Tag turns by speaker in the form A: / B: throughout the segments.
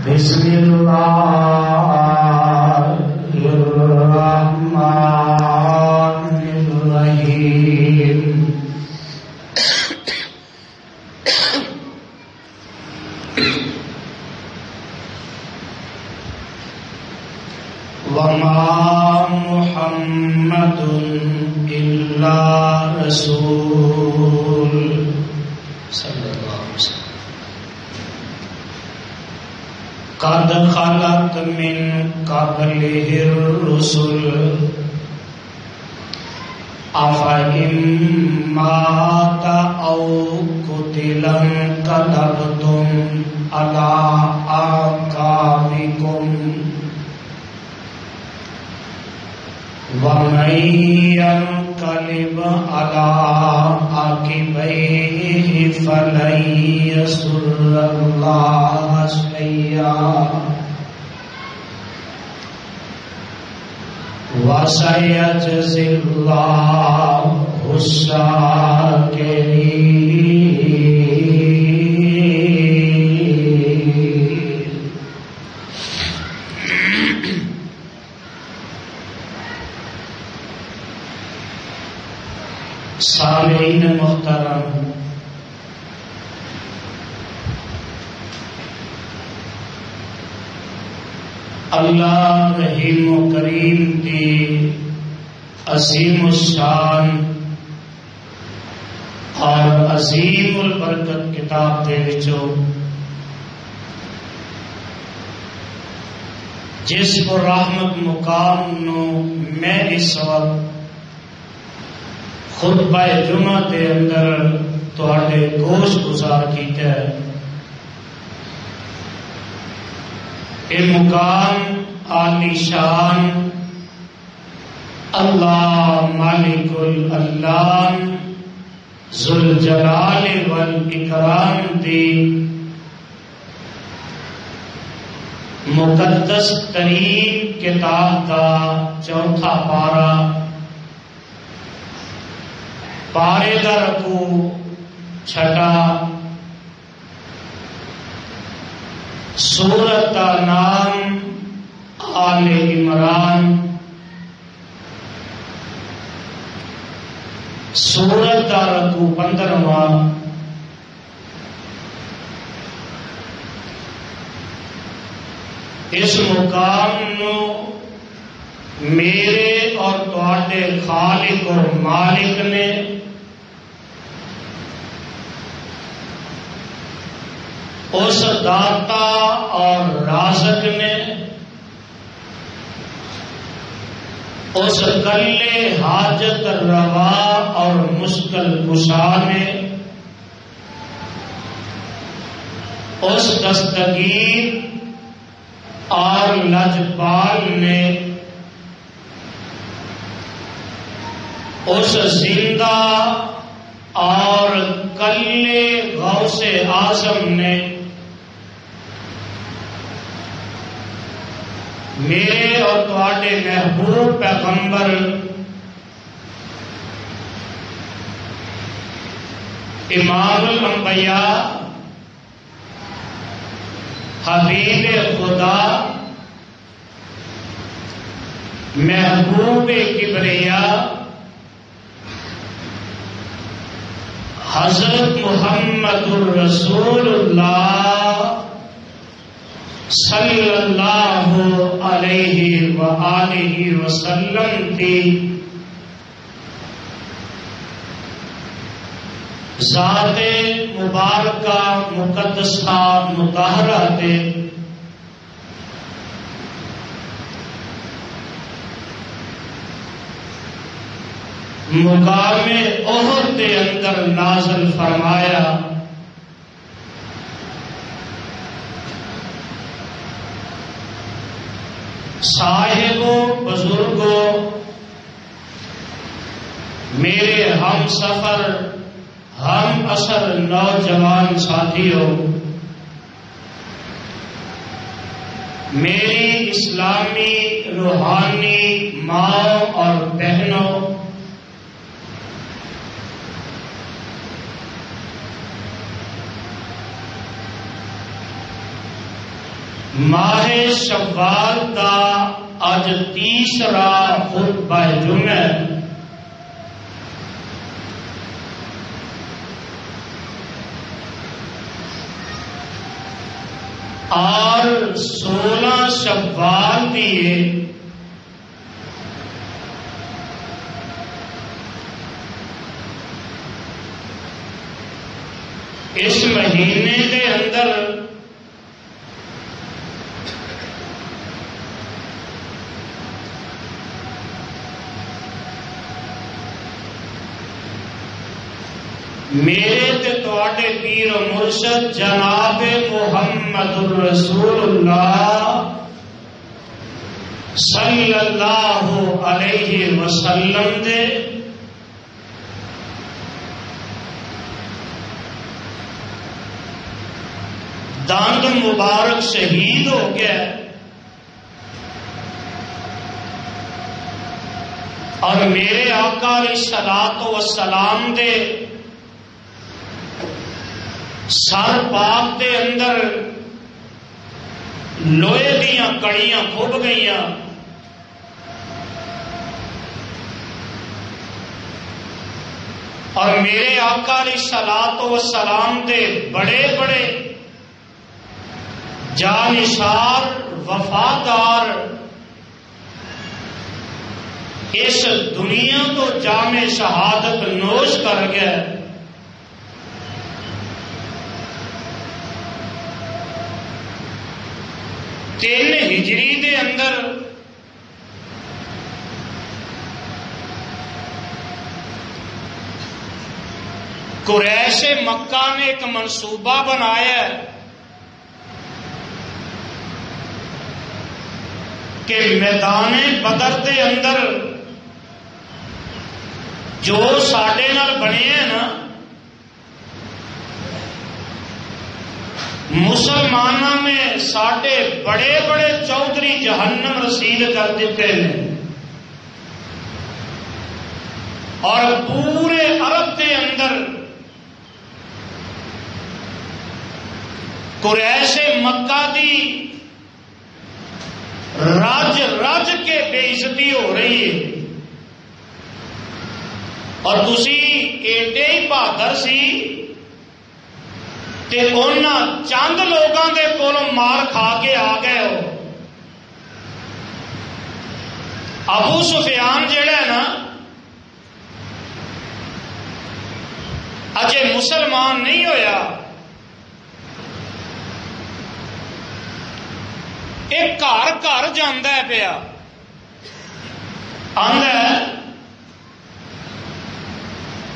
A: بسم اللہ الرحمن الرحیم وما محمد الا رسول صلی اللہ علیہ وسلم قد خلت من قبله الرسل افإن مات أو قتل انقلبتم على أعقابكم ومن ينقلب على عقبيه فلن يضر الله شيئا وسيجزي الله الشاكرين. سامعین محترم، اللہ رحیم و کریم کی عظیم الشان اور عظیم البرکت کتاب دے وچوں جس کو رحمت مقام نو میں اس وقت خطبہ جمعہ دے اندر تواڈے گوش گزار کیتا ہے، یہ مقام عالی شان اللہ مالک الالام ذوالجلال والاکرام دی مقدس ترین کتاب کا چوتھا پارہ، پارے کا رکوع چھٹا، سورت کا نام آل عمران، سورت کا رکوع 15واں، اس مقام نو میرے اور تواڈے خالق اور مالک نے اس داتا اور رازق نے اس کلے حاجت روا اور مشکل کشا نے اس دستگیر اور لجپال نے اس زندہ اور کلے غوث اعظم نے میرے اور تواڈے محبوب پیغمبر امام الانبیاء حبیب خدا محبوب کبریا حضرت محمد الرسول اللہ صلی اللہ علیہ وآلہ وسلم کی ذات مبارکہ مقدسہ مطہرہ تے مقام احد کے اندر نازل فرمایا. صاحبوں، بزرگوں، میرے ہم سفر ہم اثر نوجوان ساتھیوں، میری اسلامی روحانی ماں اور بہنوں، ماہ شوال دا اج تیسرا خطبہ جمعہ اور 16 شوال دیے اس مہینے کے اندر میرے تے تواڈے پیر و مرشد جناب محمد الرسول اللہ صلی اللہ علیہ وسلم دے دند مبارک شہید ہو گیا اور میرے آقا علیہ الصلوۃ والسلام دے سر پاک دے اندر لوہے دیاں کڑیاں کھب گئیاں اور میرے آقا علیہ الصلوۃ والسلام دے بڑے بڑے جانثار وفادار اس دنیا تو جام شہادت نوش کر گئے. تین ہجری دے اندر قریش مکہ نے ایک منصوبہ بنایا کہ میدان بدر دے اندر جو ساڈے نال بنے ہیں نا مسلمانوں میں ساڈے بڑے بڑے چودھری جہنم رسید کر دیتے ہیں اور پورے عرب کے اندر قریش مکہ دی رج رج کے بے عزتی ہو رہی ہے اور تسی ایڈے ہی بہادر سی تے انہاں چند لوگوں کے کولوں مار کھا کے آ گئے ہو. ابو سفیان جڑا ہے نا اجے مسلمان نہیں ہویا. ایک گھر گھر جانا ہے پیا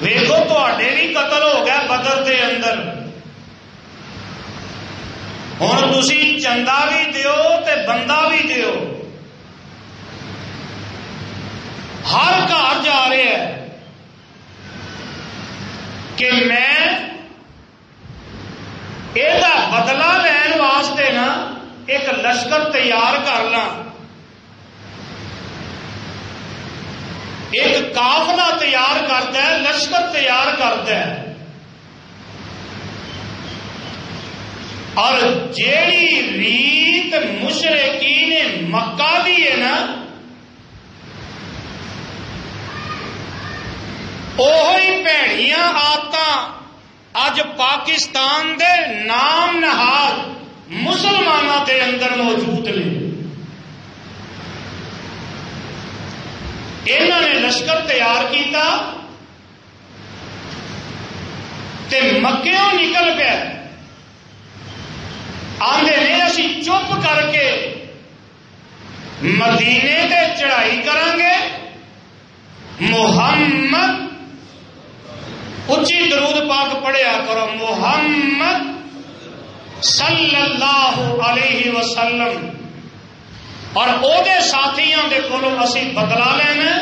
A: ویکھو تواڈے بھی قتل ہو گیا بدر دے اندر ہوں تسی چندہ بھی دیو تے بندہ بھی دیو. ہر گھر جا رہے ہیں کہ میں یہ بدلہ لین واسطے نا ایک لشکر تیار کر لاں ایک قافلہ تیار کرتا ہے لشکر تیار کرتا ہے اور جیڑی ریت مشرکین مکہ دی ہے نا اوہی بھڑیاں آدت اج پاکستان دے نام نہاد مسلمانوں کے اندر موجود نے. انہوں نے لشکر تیار کیتا تے مکیوں نکل گئے آندے نے اسی چپ کر کے مدینے تے چڑھائی کریں گے محمد اچھی درود پاک پڑھیا کرو محمد صلی اللہ علیہ وسلم اور او دے ساتھیاں دے کولوں اسی بدلا لینا.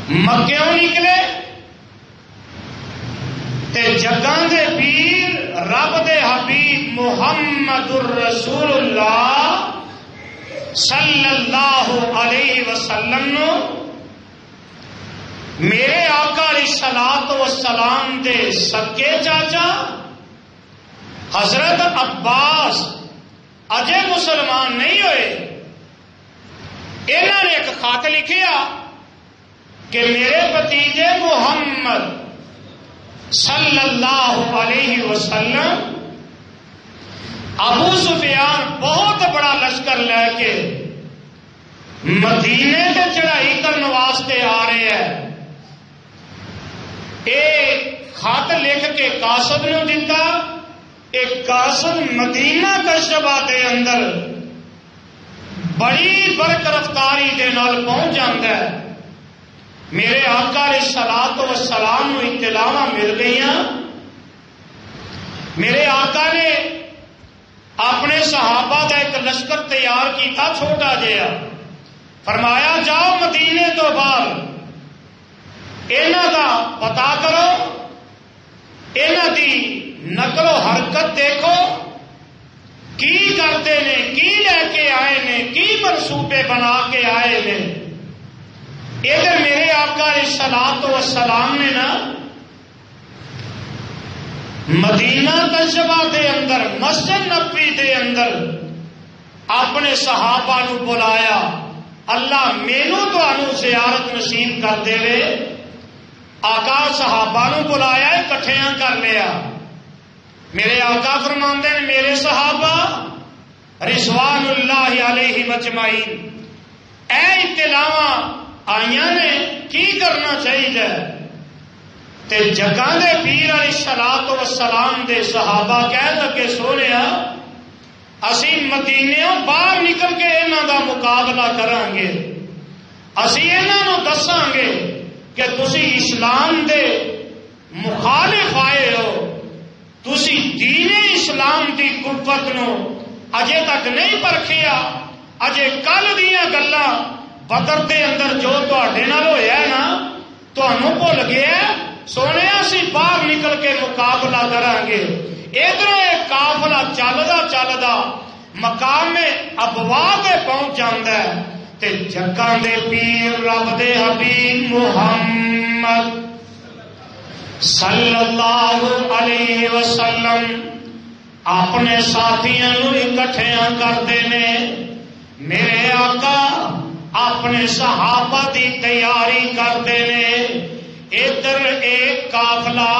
A: مکیوں نکلے تے جگاں دے پیر رب دے حبیب محمد الرسول اللہ صلی اللہ علیہ وسلم نو میرے آقا علیہ الصلوۃ والسلام دے سکے چاچا حضرت عباس اجے مسلمان نہیں ہوئے، انہوں نے ایک خط لکھیا کہ میرے بھتیجے محمد صلی اللہ علیہ وسلم ابو سفیان بہت بڑا لشکر لے کے مدینے سے چڑھائی کرنے واسطے آ رہے ہیں۔ ایک خط لکھ کے قاصد نے دیتا، ایک قاصد مدینہ کشبہ دے اندر بڑی برق رفتاری دے نال پہنچ جاتا ہے۔ میرے آقا علیہ الصلوۃ والسلام کو اطلاع مل گئی۔ میرے آقا نے اپنے صحابہ کا ایک لشکر تیار کیتا چھوٹا جہا، فرمایا جاؤ مدینے تو باہر انہاں دا پتا کرو، انہاں دی نقل و حرکت دیکھو، کی کرتے نے، کی لے کے آئے نے، کی منصوبے بنا کے آئے نے۔ ادھر میرے آقا علیہ الصلوۃ والسلام نے نا مدینہ طیبہ دے اندر مسجد نبوی دے اندر اپنے صحابہ نو بلایا، اللہ مینو تانوں زیارت نصیب کر دے وے۔ آقا صحابہ نو بلایا، اکٹھیاں کر لیا۔ میرے آقا فرماندے نے میرے صحابہ رضوان اللہ علیہ مجمعین، اے اطلاعاں آئیاں نے کی کرنا چاہیے؟ تے جگہ دے پیر علیہ الصلوۃ والسلام دے صحابہ کہہ لگے سونیا اسی مدینےوں باہر نکل کے انہاں دا مقابلہ کران گے، اسی انہاں نو دساں گے کہ تسی اسلام دے مخالف آئے ہو، تسی دین اسلام دی قوت نو اجے تک نہیں پرکھیا، اجے کل دیاں گلاں بدر دے اندر جو تواڈے نال ہویا ہے نا تانوں بھل گیا، سونے اسی باہر نکل کے مقابلہ کریں گے۔ ادھر ایک قافلہ چلدا چلدا مقام ابوا تے پہنچ جاندا ہے تے جگاں دے پیر رب دے حبیب محمد صلی اللہ علیہ وسلم اپنے ساتھیاں نو اکٹھیاں کرتے نے۔ میرے آقا اپنے صحابہ دی تیاری کرتے نے۔ ادھر ایک قافلہ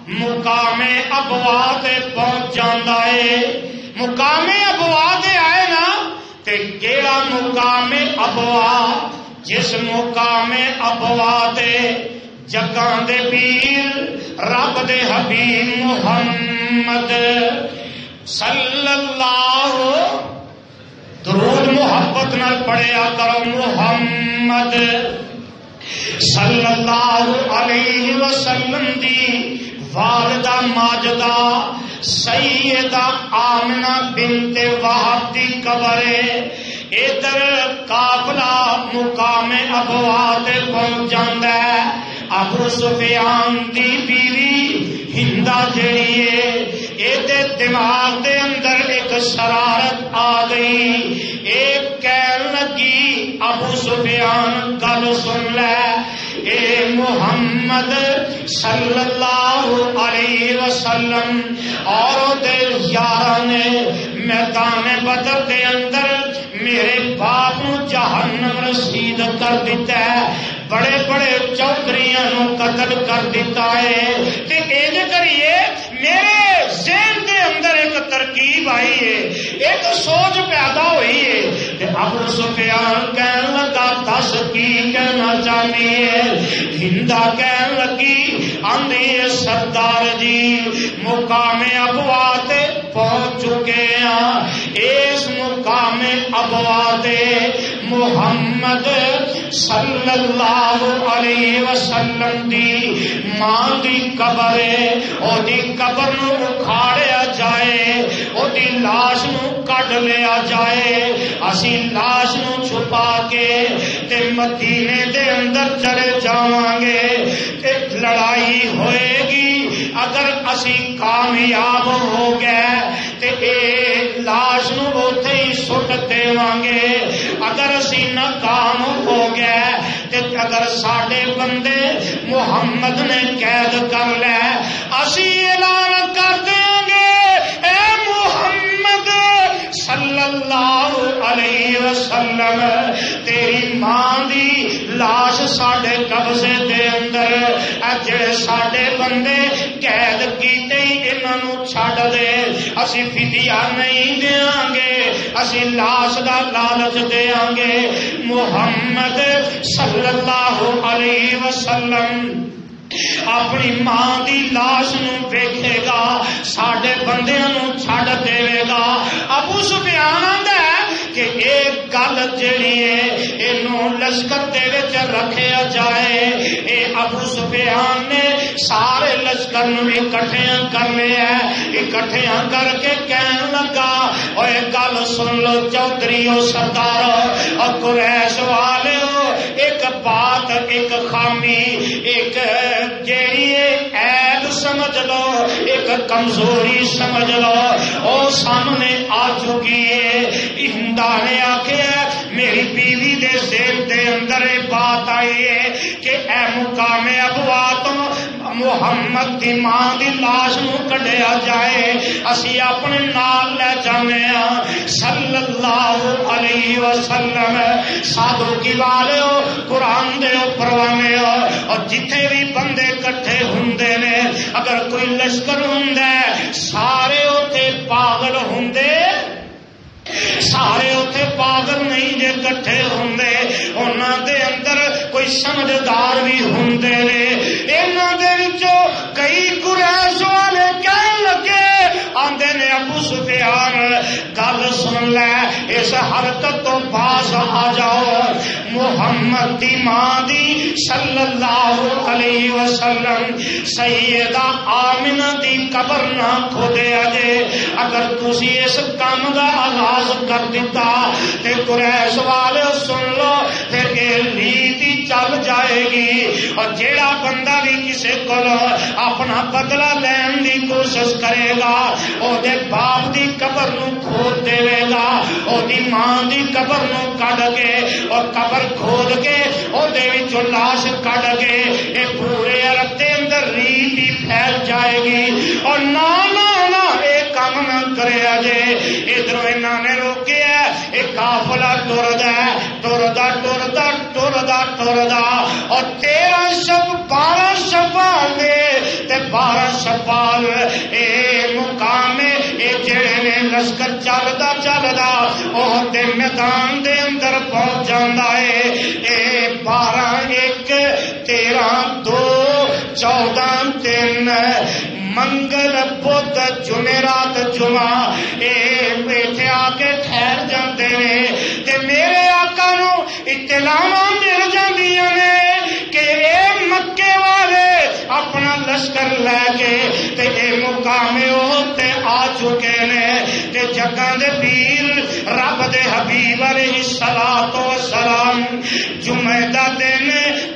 A: مقام ابوا تے پہنچ جاندا ہے۔ مقام ابوا تے آئے نا تے کیڑا مقام ابوا؟ جس مقام ابوا تے جگاں دے پیر رب دے حبیب محمد صلی اللہ، درود محبت نال پڑھیا کرو، محمد صلی اللہ علیہ وسلم دی والدہ ماجدہ سیدہ آمنہ بنت وہب دی قبر ہے۔ ادھر قافلہ مقام ابوا تے پہنچ جاندا ہے۔ ابو سفیان دی بیوی ہندا جڑی ہے ایدے دماغ دے اندر ایک شرارت آ گئی۔ ایک کہن لگی ابو سفیان گل سن لے، اے محمد صلی اللہ علیہ وسلم اور دے یاراں نے میدان بدر دے اندر میرے باپ نو جہنم رسید کر دیتا ہے، بڑے بڑے چوکریاں نو قتل کر دیتا ہے۔ تے انج کریے میرے ذہن دے اندر ایک ترکیب آئی ہے، ایک سوچ پیدا ہوئی ہے۔ تے ابو سفیان کہن لگا دس کی کہنا چاہنی ہے؟ ہندا کہن لگی آندھی سردار جی مقام ابوا تے پہنچ چکے ہیں۔ اس مقام ابوا تے محمد صلی اللہ علیہ وسلم دی ماں دی قبر ہے، او دی قبر نو اکھاڑیا جائے، او دی لاش نو کڈ لیا جائے، اسی لاش نو چھپا کے تے مدینے دے اندر چلے جاواں گے تے لڑائی ہوئے گی۔ اگر اسی کامیاب ہو گئے تے اے لاش نو اوتھے ہی سٹ دیواں گے، اگر اسی ناکام ہو گئے تے اگر ساڈے بندے محمد نے قید کر لے اسی اعلان کر دیں گے، اے ساڈے قبضے دے اندر جڑے ساڈے بندے قید کیتے ہی انہاں چھڈ دے اسی فدیہ نہیں دیاں گے اسی لاش دا لالچ دیاں گے محمد صلی اللہ علیہ وسلم اپنی ماں دی لاش نو ویکھے گا ساڈے بندیاں نو چھڈ دے گا ابو سفیان آندا ہے کہ ایک گل جڑی ہے اینوں لشکر دے وچ رکھیا جائے اے ابو سفیان نے سارے لشکر نو اکٹھیاں کر لیا اکٹھیاں کر کے کہن لگا اوے گل سن لو چودھریو سردارو اور قریش والےو ایک بات ایک خامی ایک جیڑی عیب سمجھ لو ایک کمزوری سمجھ لو او سامنے آ چکی ہے ہندا نے آکھیا میری بیوی دے ذہن دے اندر بات آئی ہے کہ اے مقام ابوا تو محمد دی ماں دی لاش نو کڈیا جائے اسی اپنے نال لے جانے صلی اللہ علیہ وسلم سادو کی والے ہو قرآن دے ہو پروانے ہو اور جتھے بھی بندے کٹھے ہوندے نے اگر کوئی لشکر ہوندا ہے سارے اوتھے پاگل ہوندے سارے اوتھے پاگل نہیں جے کٹھے ہوندے انہاں دے اندر کوئی سمجھدار بھی ہوندے نے انہاں دے وچوں کئی قریش والے کہن لگے آندے نے ابو سفیان گل سن لے اس حرکت تو باز آ جاؤ محمد دی ماں دی صلی اللہ علیہ وسلم سیدہ آمنہ دی قبر نہ کھودے اجے اگر تسی اس کام دا آغاز کر دیتا تے قریش والے سن لو پھر یہ ریتی چل جائے گی اور جیڑا بندہ بھی کسی کو اپنا بدلہ لین دی کوشش کرے گا او دے باپ دی قبر نو کھود دے گا او دی ماں دی قبر نو کڈ کے اور قبر کھود کے او دے وچوں لاش کڈ کے اے پورے عرب دے اندر ریتی پھیل جائے گی اور نہ اے کام نہ کرے اجے ادھروں انہاں نے روکیا اے قافلہ ٹردا اور 13 شب 12 شوال دے تے 12 شوال اے مقام اے جڑے نے لشکر چلدا او تے میدان دے اندر پہنچ جاندا اے اے 12 1 13 2 14 3 منگل بدھ جمعرات جمعہ اے آ کے ٹھہر جاندے نے تے میرے آقا نو اطلاع مل جاندیاں نے کہ اے مکے والے اپنا لشکر لے کے تے اے مقام تے آ چکے نے تے جگہ دے پیر رب دے حبیب علیہ الصلوۃ والسلام جمعہ دا دن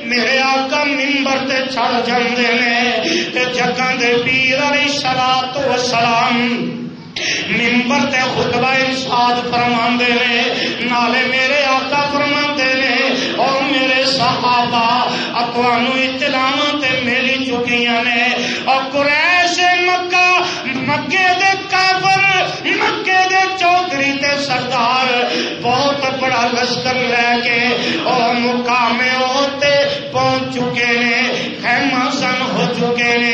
A: میرے آقا منبر تے چڑھ جاندے نے تے جگہ دے پیر علیہ الصلوۃ والسلام منبر تے خطبہ ارشاد فرماندے نے نالے میرے آقا فرماندے نے اور میرے صحابہ اکوانو اطلاعاں تے میری چکیاں نے اور قریش مکے دے کافر مکے دے چودھری تے سردار بہت بڑا لشکر لے کے اور مقام تے پہنچ چکے نے خیمہ زن ہو چکے نے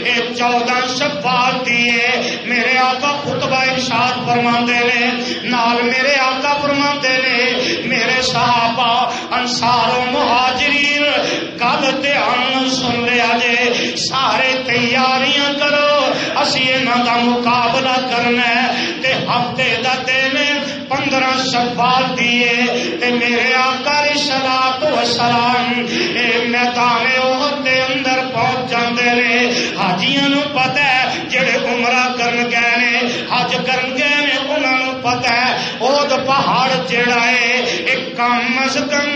A: اے 14 شوال دیے میرے آقا خطبہ ارشاد فرماندے نے نال میرے آقا فرماندے نے میرے صحابہ انصار و مہاجرین گل دھیان سن لیا جے سارے تیاریاں کرو اسی انہاں دا مقابلہ کرنا ہے تے ہفتے دا دن 15 شوال دیے تے میرے آقا علیہ الصلوۃ والسلام اے میدان احد دے اندر پہنچ جاندے نے حاجیاں نو پتہ ہے جڑے عمرہ کرن گئے نے حج کرن گئے نے انہاں نو پتہ ہے احد پہاڑ جڑا ہے ایک کم از کم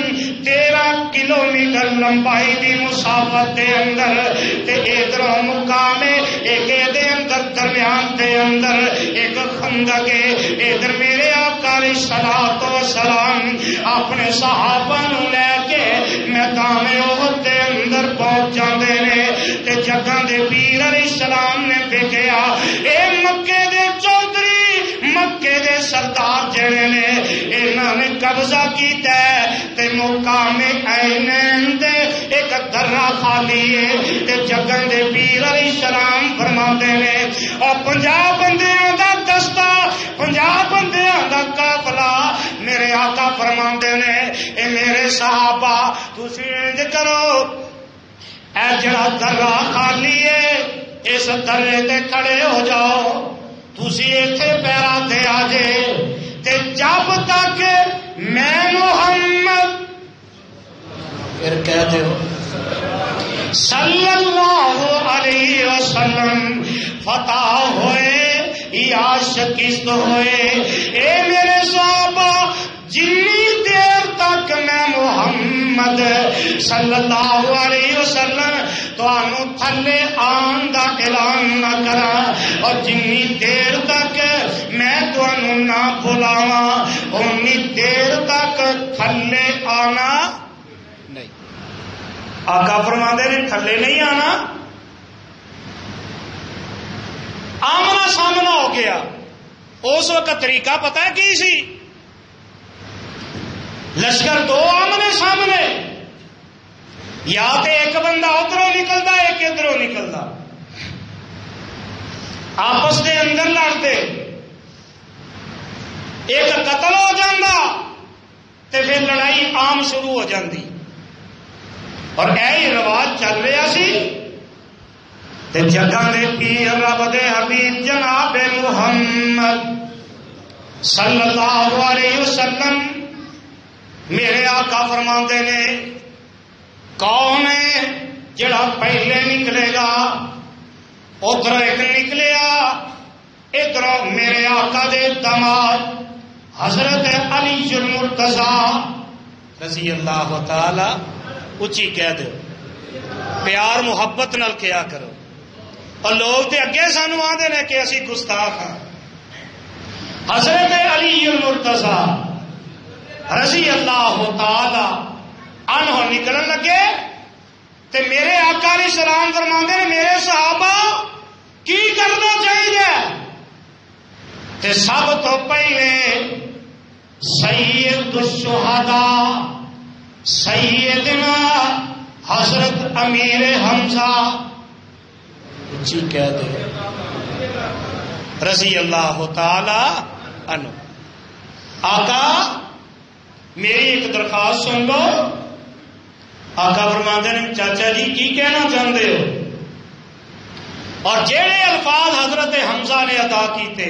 A: 13 کلومیٹر لمبائی دی مسافت دے اندر تے ادھروں مقام ایک دے اندر درمیان دے اندر ایک خندق ہے ادھر میرے آقا علیہ الصلوۃ والسلام اپنے صحابہ نو لے کے میدان احد دے اندر پہنچ جاندے نے تے جگہ دے پیر علیہ السلام نے دیکھیا اے مکے دے چودھری مکے دے سردار جڑے نے انہاں نے قبضہ کیتا ہے تے مقام عینین دے ایک درہ خالی ہے تے جگن دے پیر علیہ السلام فرماندے نے اور 50 بندیاں دا دستہ 50 بندیاں دا قافلہ میرے آقا فرماندے نے اے میرے صحابہ تسی انج کرو اے جڑا درہ خالی ہے اس درے تے کھڑے ہو جاؤ تسی ایتھے پیرا تے آ جے تے جب تک میں محمد پھر کہہ دیو صلی اللہ علیہ وسلم فتح ہوئے یا شکست ہوئے اے میرے صحابہ جنی دیر تک میں محمد صلی اللہ علیہ وسلم تانوں تھلے آن دا اعلان نہ کرا اور جنی دیر تک میں تانوں نہ بلاواں انی دیر تک تھلے آنا نہیں. آقا فرماندے نے تھلے نہیں آنا. آمنا سامنا ہو گیا. اس وقت طریقہ پتہ ہے کی سی؟ لشکر دو آمنے سامنے یا تے ایک بندہ ادھروں نکلتا ایک ادھروں نکلتا آپس کے اندر لڑتے ایک قتل ہو جاتا تے پھر لڑائی عام شروع ہو جاتی اور یہی رواج چل رہا سی تے جگہ دے پیر رب دے حبیب جناب محمد صلی اللہ علیہ وسلم میرے آقا فرماندے نے کون ہے جڑا پہلے نکلے گا؟ ادھر ایک نکلیا ادھر میرے آقا دے داماد حضرت علی المرتضی رضی اللہ تعالی اچھی کہہ دو پیار محبت نال کیا کرو. اور لوگ تے اگے سانو آندے نے کہ اسی گستاخ ہاں. حضرت علی المرتضی رضی اللہ تعالی عنہ نکلن لگے تے میرے آقا علیہ السلام فرماندے نے میرے صحابہ کی کرنا چاہیے تے سب تو پہلے سید الشہداء سیدنا حضرت امیر حمزہ جی کہہ دے رضی اللہ تعالی عنہ. آقا میری ایک درخواست سن لو. آقا فرماندے نے چاچا جی کی کہنا چاہتے ہو؟ اور جہے الفاظ حضرت حمزہ نے ادا کیتے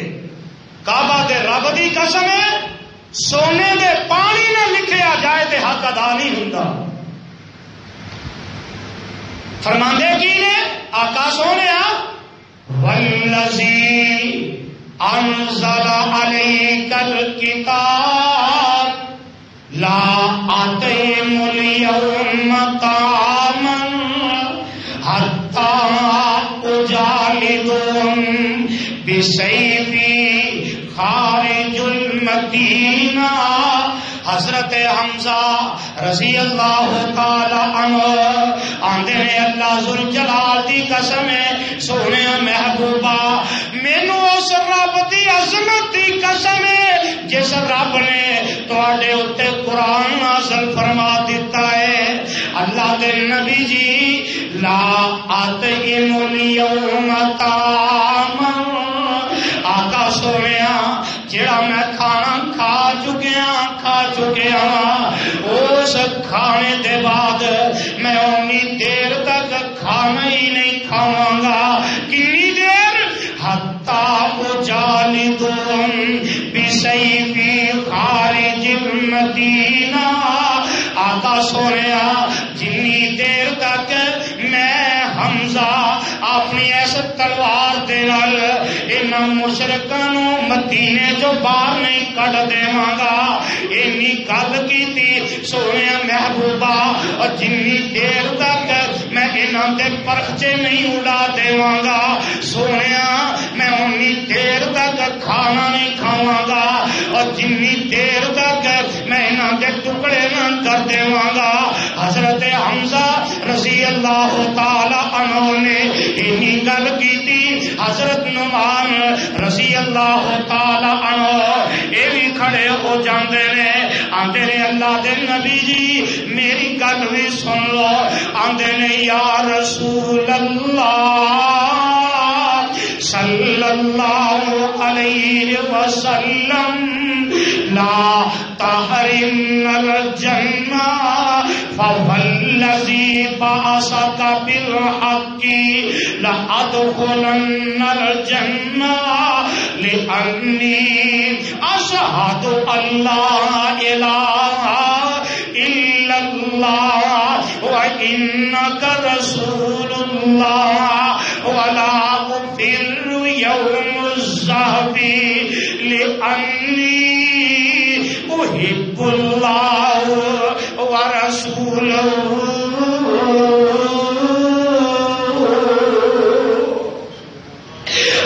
A: کعبہ دے رب دی قسم ہے سونے دے پانی نہ لکھیا جائے تے حق ادا نہیں ہوندا. فرماندے کی نے آقا سونیا والذی انزل علیک الکتاب لا آتیم اليوم طعاما حتی اجالدهم بسیفی خارج المدینہ. حضرت حمزہ رضی اللہ تعالی عنہ آندے نے اللہ ذوالجلال دی قسم ہے سونے محبوبہ مینوں اس رب دی عظمت دی قسم ہے جس رب نے تواڈے اوتے قرآن نازل فرما دیتا ہے. اللہ دے نبی جی لا آتیم اليوم طعاما آقا سونیا جڑا میں کھانا کھا چکیا اس کھانے دے بعد میں اونی دیر تک کھانا ہی نہیں کھاواں گا. کتنی دیر؟ حتی اجالدهم بسیفی خارج المدینہ. آقا سونیا جنی دیر تک میں حمزہ اپنی اس تلوار دے نال انہاں مشرکاں نوں مدینے جو باہر نہیں کڈ دیواں گا اینی گل کیتی سونے محبوبہ. اور جنی دیر تک میں انہاں دے پرخچے نہیں اڑا دیواں گا سونیا میں اونی دیر تک کھانا نہیں کھاواں گا اور جنی دیر تک میں انہاں دے ٹکڑے نہ کر دیواں گا. حضرت حمزہ رضی اللہ تعالی عنہ نے اینی گل کیتی. حضرت نعمان رضی اللہ تعالی عنہ کھڑے ہو جاندے نے آندے نے اللہ دے نبی جی میری گل بھی سن لو آندے نے یا رسول اللہ صلی اللہ علیہ وسلم لا تحرمنا الجنہ فوالذی بعثک بالحق لأدخلن الجنہ لأنی اشہد ان لا الہ الا اللہ وانک رسول اللہ ولا أفر يوم الزحف لأني أحب الله ورسوله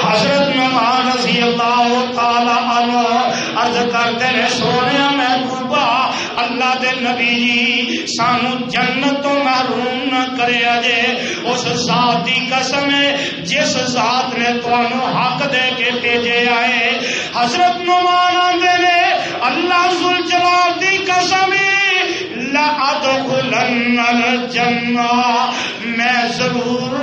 A: حضرت نعمان رضی اللہ تعالی عنہ عرض کرتے ہیں سونے محبوبہ اللہ دے نبی جی سانو جنت تو محروم نہ کرے اجے اس ذات دی قسم ہے جس ذات نے تانوں حق دے کے بھیجے آئے حضرت نعمان آندے نے اللہ ذوالجلال دی قسم لأدخلن الجنہ میں ضرور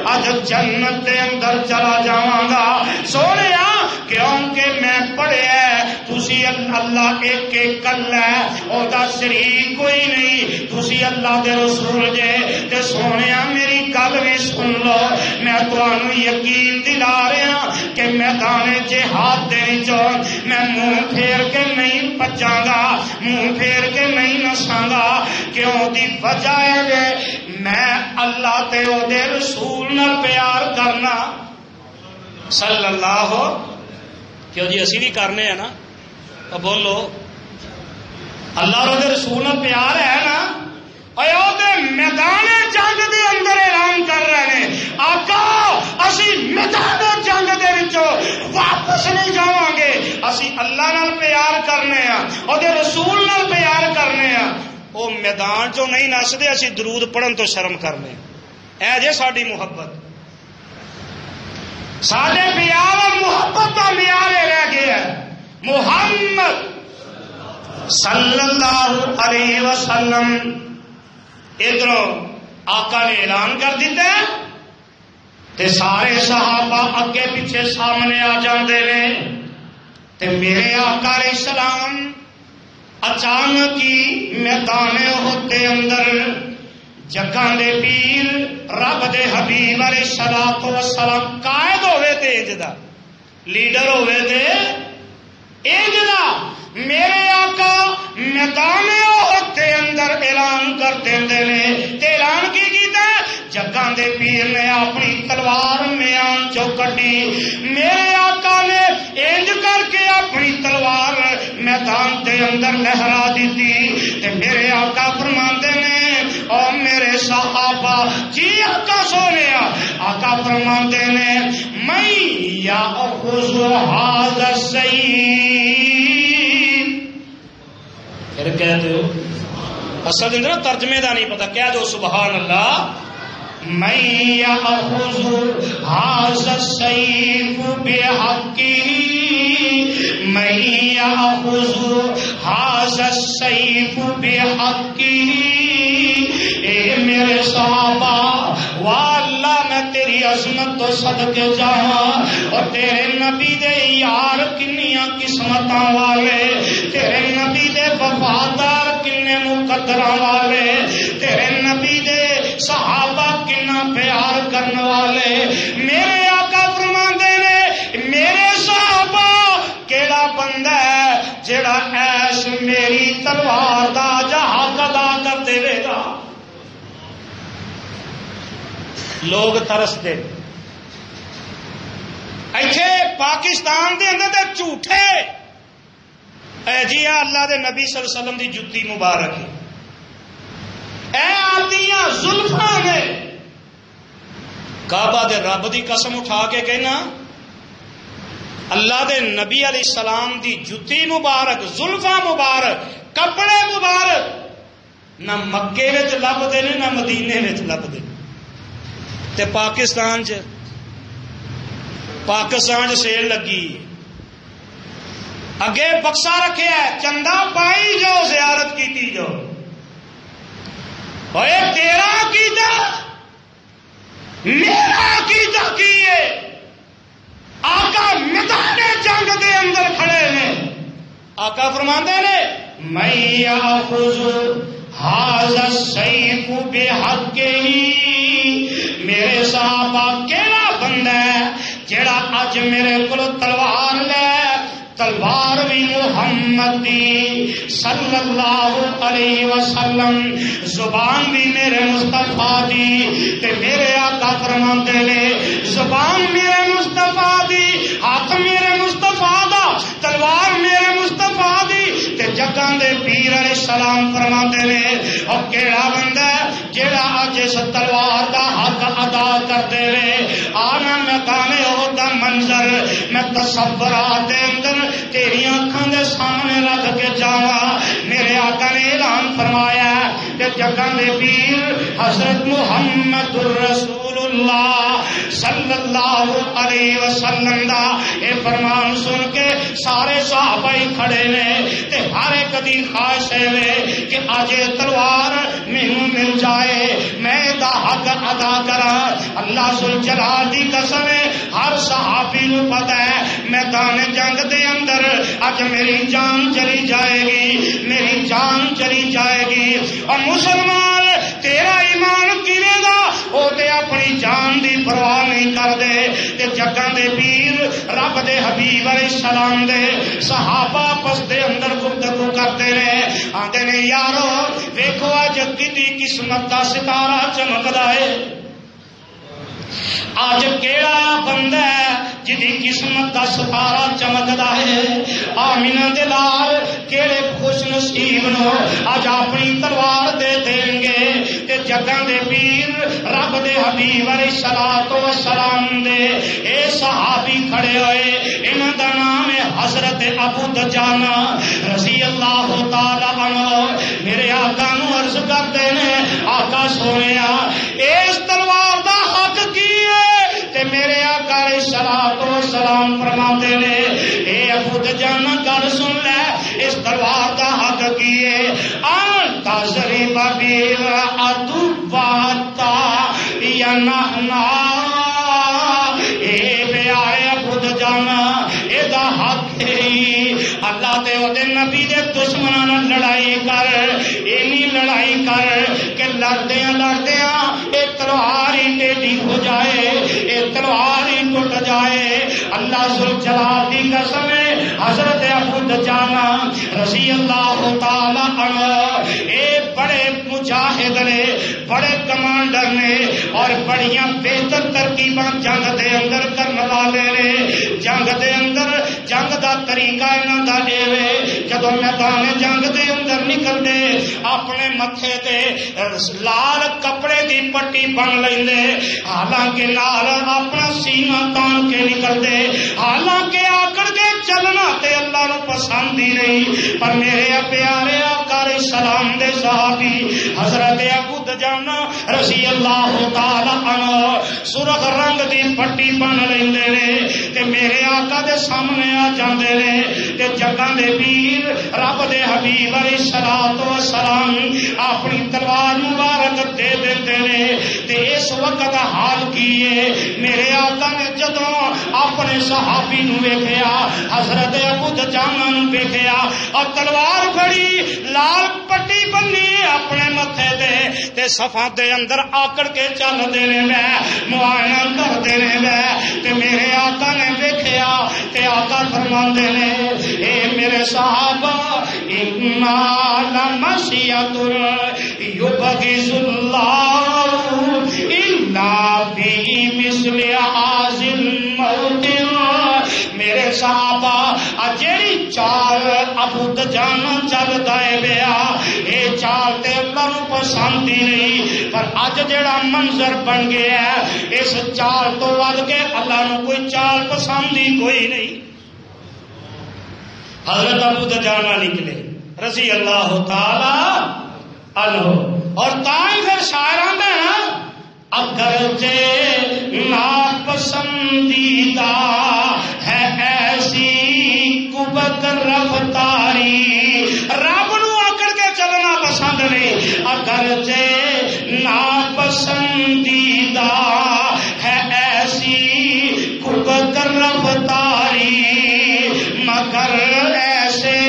A: اج جنت دے اندر چلا جاواں گا سونیا کیونکہ میں پڑھیا تسی اللہ ایک ایک کل ہے او دا شریک کوئی نہیں تسی اللہ دے رسول جے تے سونیا میری گل بھی سن لو میں تانوں یقین دلا رہا کہ میدان جہاد دے وچوں میں منہ پھیر کے نہیں بچاں گا منہ پھیر کے نہیں نساں گا کیوں دی وجہ ہے میں اللہ تے او دے رسول نال پیار کرنا صلی اللہ کیوں جی اسی بھی کرنے ہیں نا بولو اللہ اور رسول نال پیار ہے نا میدان جنگ دے اندر اعلان کر رہے ہیں آقا اسی میدان جنگ دے وچوں واپس نہیں جاواں گے اسی اللہ نال پیار کرنے ہیں اور رسول نال پیار کرنے ہیں وہ میدان چوں نہیں نسدے اسی درود پڑھن تو شرم کرنے اے جے ساڈی محبت ساڈے پیار اور محبت کا معیار رہ گیا ہے محمد صلی اللہ علیہ وسلم ادھر آقا نے اعلان کر دیتا ہے تے سارے صحابہ اگے پیچھے سامنے آ جاندے نے تے میرے آقا علیہ السلام اچانک ہی میدان احد دے اندر جگاں دے پیر رب دے حبیب علیہ الصلوۃ والسلام قائد ہوئے تے انج دا لیڈر ہوئے تے انج دا میرے آقا میدان احد دے اندر اعلان کر دیندے نے تے اعلان کی کیتا جگاں دے پیر نے اپنی تلوار میان چوں کڈی میرے آقا نے انج کر کے اپنی تلوار میدان دے اندر لہرا دیتی تے میرے آقا فرماندے نے او میرے صحابہ جی آقا سونیا آقا فرماندے نے میں یا اخذ ھذا السیف پھر کہتے ہو اصل اندر ترجمے دا نہیں پتا کہہ دو سبحان اللہ میں یاخذ ھذا السیف بحقہ میں یاخذ ھذا السیف بحقہ اے میرے صحابہ واللہ میں تیری عظمت تو صدقے جاواں اور تیرے نبی دے یار کنیاں قسمتاں والے تیرے نبی دے وفادار کنے مقدراں والے تیرے نبی دے صحابہ کنا پیار کرنے والے میرے آقا فرماندے نے میرے صحابہ کیڑا بندہ ہے جڑا ایس میری تلوار دا جا حق ادا کر دے گا لوگ ترستے ایتھے پاکستان دے اندر تے جھوٹے اے جی اللہ دے نبی صلی اللہ علیہ وسلم دی جُتی مبارک اے آدیاں زلفاں نے کعبہ دے رب دی قسم اٹھا کے کہنا اللہ دے نبی علیہ السلام دی جُتی مبارک زلفاں مبارک کپڑے مبارک نہ مکے وچ لبدے نے نہ مدینے وچ لبدے تے پاکستان چ، پاکستان چ سیل لگی اگے بکسا رکھے ہے، چندہ پائی جاؤ، زیارت کی جاؤ. اور تیرا عقیدہ میرا عقیدہ کی ہے. آقا میدان جنگ دے اندر کھڑے نے، آقا فرماندے نے میں یاخذ ھذا السیف بحقہ. میرے صحابہ کیڑا بندہ ہے جڑا اج میرے کو تلوار لے، تلوار بھی محمد دی صلی اللہ علیہ وسلم، زبان بھی میرے مصطفیٰ دی. تے میرے آقا فرماندے نے زبان میرے مصطفیٰ دی، ہاتھ میرے مصطفیٰ دا، تلوار میرے مصطفیٰ دی. تے جگاں دے پیر علیہ السلام فرماندے نے او کیڑا بندہ جیڑا اج اس تلوار دا حق ادا کردے رہے. آنا میدان احد دا منظر میں تصورات دے اندر تیری آنکھاں دے سامنے رکھ کے جاواں. میرے آقا نے اعلان فرمایا کہ جگاں دے پیر حضرت محمد الرسول اللہ صلی اللہ علیہ وسلم دا اے فرمان سن کے سارے صحابہ کھڑے نے. تے ہر ایک دی خواہش ہے کہ اج تلوار مینوں مل جائے، میں دا حق ادا کراں. اللہ ذل جلال دی قسم ہے ہر صحابی نو پتہ ہے میدان جنگ دے اندر اج میری جان چلی جائے گی، میری جان چلی جائے گی. اور مسلمان تیرا ایمان کیویں دا، او تے اپنی جان دی پرواہ نہیں کردے. تے جگاں دے پیر رب دے حبیب علیہ السلام دے صحابہ آپس دے اندر گفتگو کرتے رہے. آندے نے یارو ویکھو اج کدی قسمت دا ستارہ چمکدا ہے. آج کیڑا بندہ ہے جدی قسمت دا ستارہ چمکدا ہے. آمینہ دے لال کیڑے خوش نصیب نو آج اپنی تلوار دے دیں گے. تے جگاں دے پیر رب دے حبیب علیہ الصلوۃ والسلام دے اے صحابی کھڑے ہوئے. انہاں دا نام ہے حضرت ابو دجانہ رضی اللہ تعالی عنہ. میرے آقا نو عرض کرتے نے آقا سونیا اس تلوار دا حق کی ہے؟ تے میرے آقا علیہ الصلوۃ والسلام فرماتے نے اے ابو دجانہ گل سن لے، اس تلوار دا حق کی ہے؟ ان تضرب بالعدو واتا یا نحنا. اے پیارے ابو دجانہ اے دا حق ہے اللہ تے او دے نبی دے دشمناں نال لڑائی کر، اینی لڑائی کر کہ لڑدیاں لڑدیاں اے تلوار ہی ٹیڑھی ہو جائے، اے تلوار ہی ٹوٹ جائے. اللہ ذل جلال دی قسم ہے حضرت ابو دجانہ رضی اللہ تعالی عنہ اے بڑے مجاہد نے، بڑے کمانڈر نے اور بڑیاں بہتر ترکیباں جنگ دے اندر کرنے والے نے. جنگ دے اندر جنگ دا طریقہ انہاں دا اے وے جدوں میدان جنگ دے اندر نکلدے اپنے متھے تے لال کپڑے دی پٹی بن لیندے، حالانکہ نال اپنا سینہ تان کے نکلدے. حالانکہ آکڑ کے چلنا تے اللہ نو پسند ہی نہیں، پر میرے پیارے آقا علیہ السلام دے صحابی حضرت ابو دجانہ رضی اللہ تعالی عنہ سرخ رنگ دی پٹی بن لیندے نے تے میرے آقا دے سامنے آ جاندے نے. تے جگاں دے پیر رب دے حبیب علیہ الصلوۃ والسلام اپنی تلوار مبارک دے دیندے نے. تے اس وقت حال کی ہے میرے آقا نے جدوں اپنے صحابی نو ویکھیا، حضرت ابو دجانہ نو ویکھیا اور تلوار پھڑی، لال پٹی بنی اپنے متھے تے صفاں دے اندر آکڑ کے چل دے نے معائنہ کر دے نے. تے میرے آقا نے ویکھیا تے آقا فرماندے نے اے میرے صحابہ انا لمسیۃ یبغض اللہ الا فی مثل حاذل موت. میرے صحابہ جیڑی چال ابو دجانہ چلدا ہے بیا اے چال تے اللہ نو پسند ہی نہیں، پر اج جیڑا منظر بن گیا ہے اس چال تو ود کے اللہ نو کوئی چال پسند ہی کوئی نہیں. حضرت ابو دجانہ نکلے رضی اللہ تعالی عنہ اور تائیں پھر شاعراں دے اگرچہ ناپسندیدہ ہے ایسی بغیر رفتاری رب نو آکڑ کے چلنا پسند نہیں اگرچہ ناپسندیدہ ہے ایسی بغیر رفتاری مگر ایسے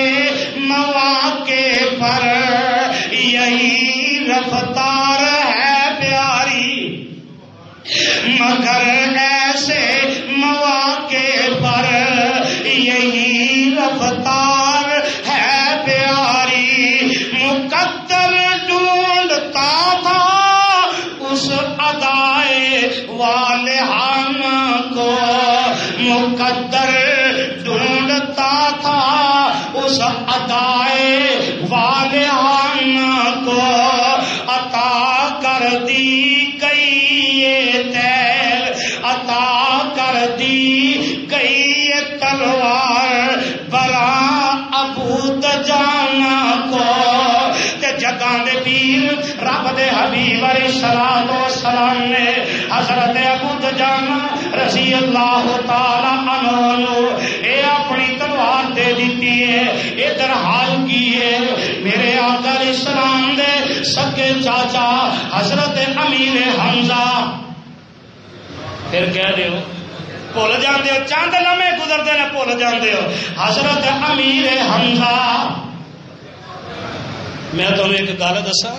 A: مواقع پر یہی رفتار ہے پیاری مگر ایسے مواقع پر یہی رفتار ہے پیاری مقدر ڈھونڈتا تھا اس ادائے والہانہ کو مقدر ڈھونڈتا تھا اس ادائے والہانہ کو عطا کر دی گئی یہ تیل عطا کر دی گئی یہ تلوار برا ابو دجانہ کو تے جگاں دے پیر رب دے حبیب علیہ الصلوۃ والسلام نے حضرت ابو دجانہ رضی اللہ تعالی عنہ نو اے اپنی تلوار دے دیتی ہے ادھر حال کی ہے میرے آقا علیہ السلام دے سکے چاچا حضرت امیر حمزہ پھر کہہ دیو بھول جاندے ہو چاند لمحے گزرتے نے بھول جاندے ہو حضرت امیر حمزہ میں تمہیں ایک گل دساں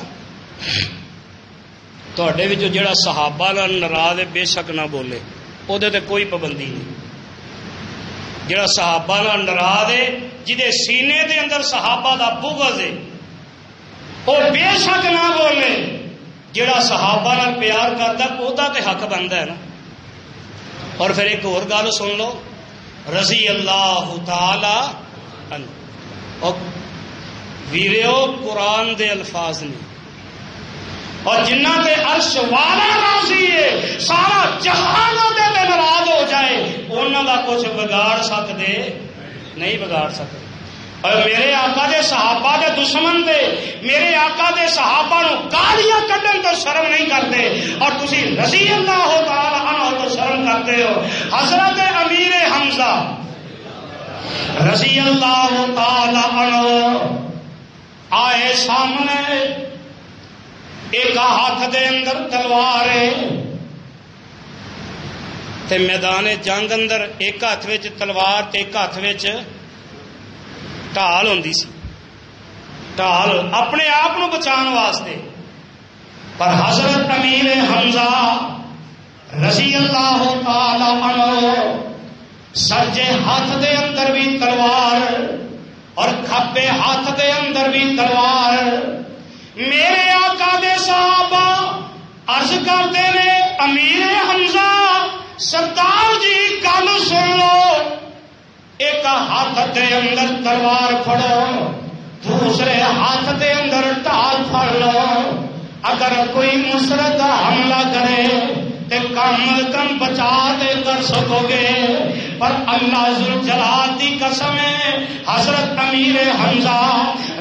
A: تواڈے وچ جڑا صحابہ نال ناراض ہے بے شک نہ بولے او دے تے کوئی پابندی نہیں جڑا صحابہ نال ناراض ہے جدے سینے دے اندر صحابہ دا بغض ہے او بے شک نہ بولے جڑا صحابہ نال پیار کردا او دا تے حق بندا ہے نا اور پھر ایک اور گل سن لو رضی اللہ تعالی عنہ اور ویریو قرآن دے الفاظ نہیں اور جنہ تے عرش والا راضی ہے سارا جہان دے تے ناراض ہو جائے انہاں دا کچھ بگاڑ سکدے نہیں بگاڑ سکتے اور میرے آقا دے صحابہ دے دشمن دے میرے آقا دے صحابہ نو گالیاں کڈن تو شرم نہیں کرتے اور تسی رضی اللہ تعالی عنہ تو شرم کرتے ہو حضرت امیر حمزہ رضی اللہ تعالی عنہ آئے سامنے ایک ہاتھ دے اندر تلوار ہے تے میدان جنگ اندر ایک ہاتھ وچ تلوار تے ایک ہاتھ وچ ڈھال ہوندی سی ڈھال اپنے آپ نو بچان واسطے پر حضرت امیر حمزہ رضی اللہ تعالی عنہ سجے ہاتھ دے اندر بھی تلوار اور کھبے ہاتھ دے اندر بھی تلوار میرے آقا دے صحابہ عرض کرتے نے امیر حمزہ سردار جی گل سن لو ایک ہاتھ دے اندر تلوار پھڑو دوسرے ہاتھ دے اندر ڈھال پھڑ لو اگر کوئی مسرت حملہ کرے تے کم بچا دے کر سکو گے پر اللہ ذوالجلال دی قسم ہے حضرت امیر حمزہ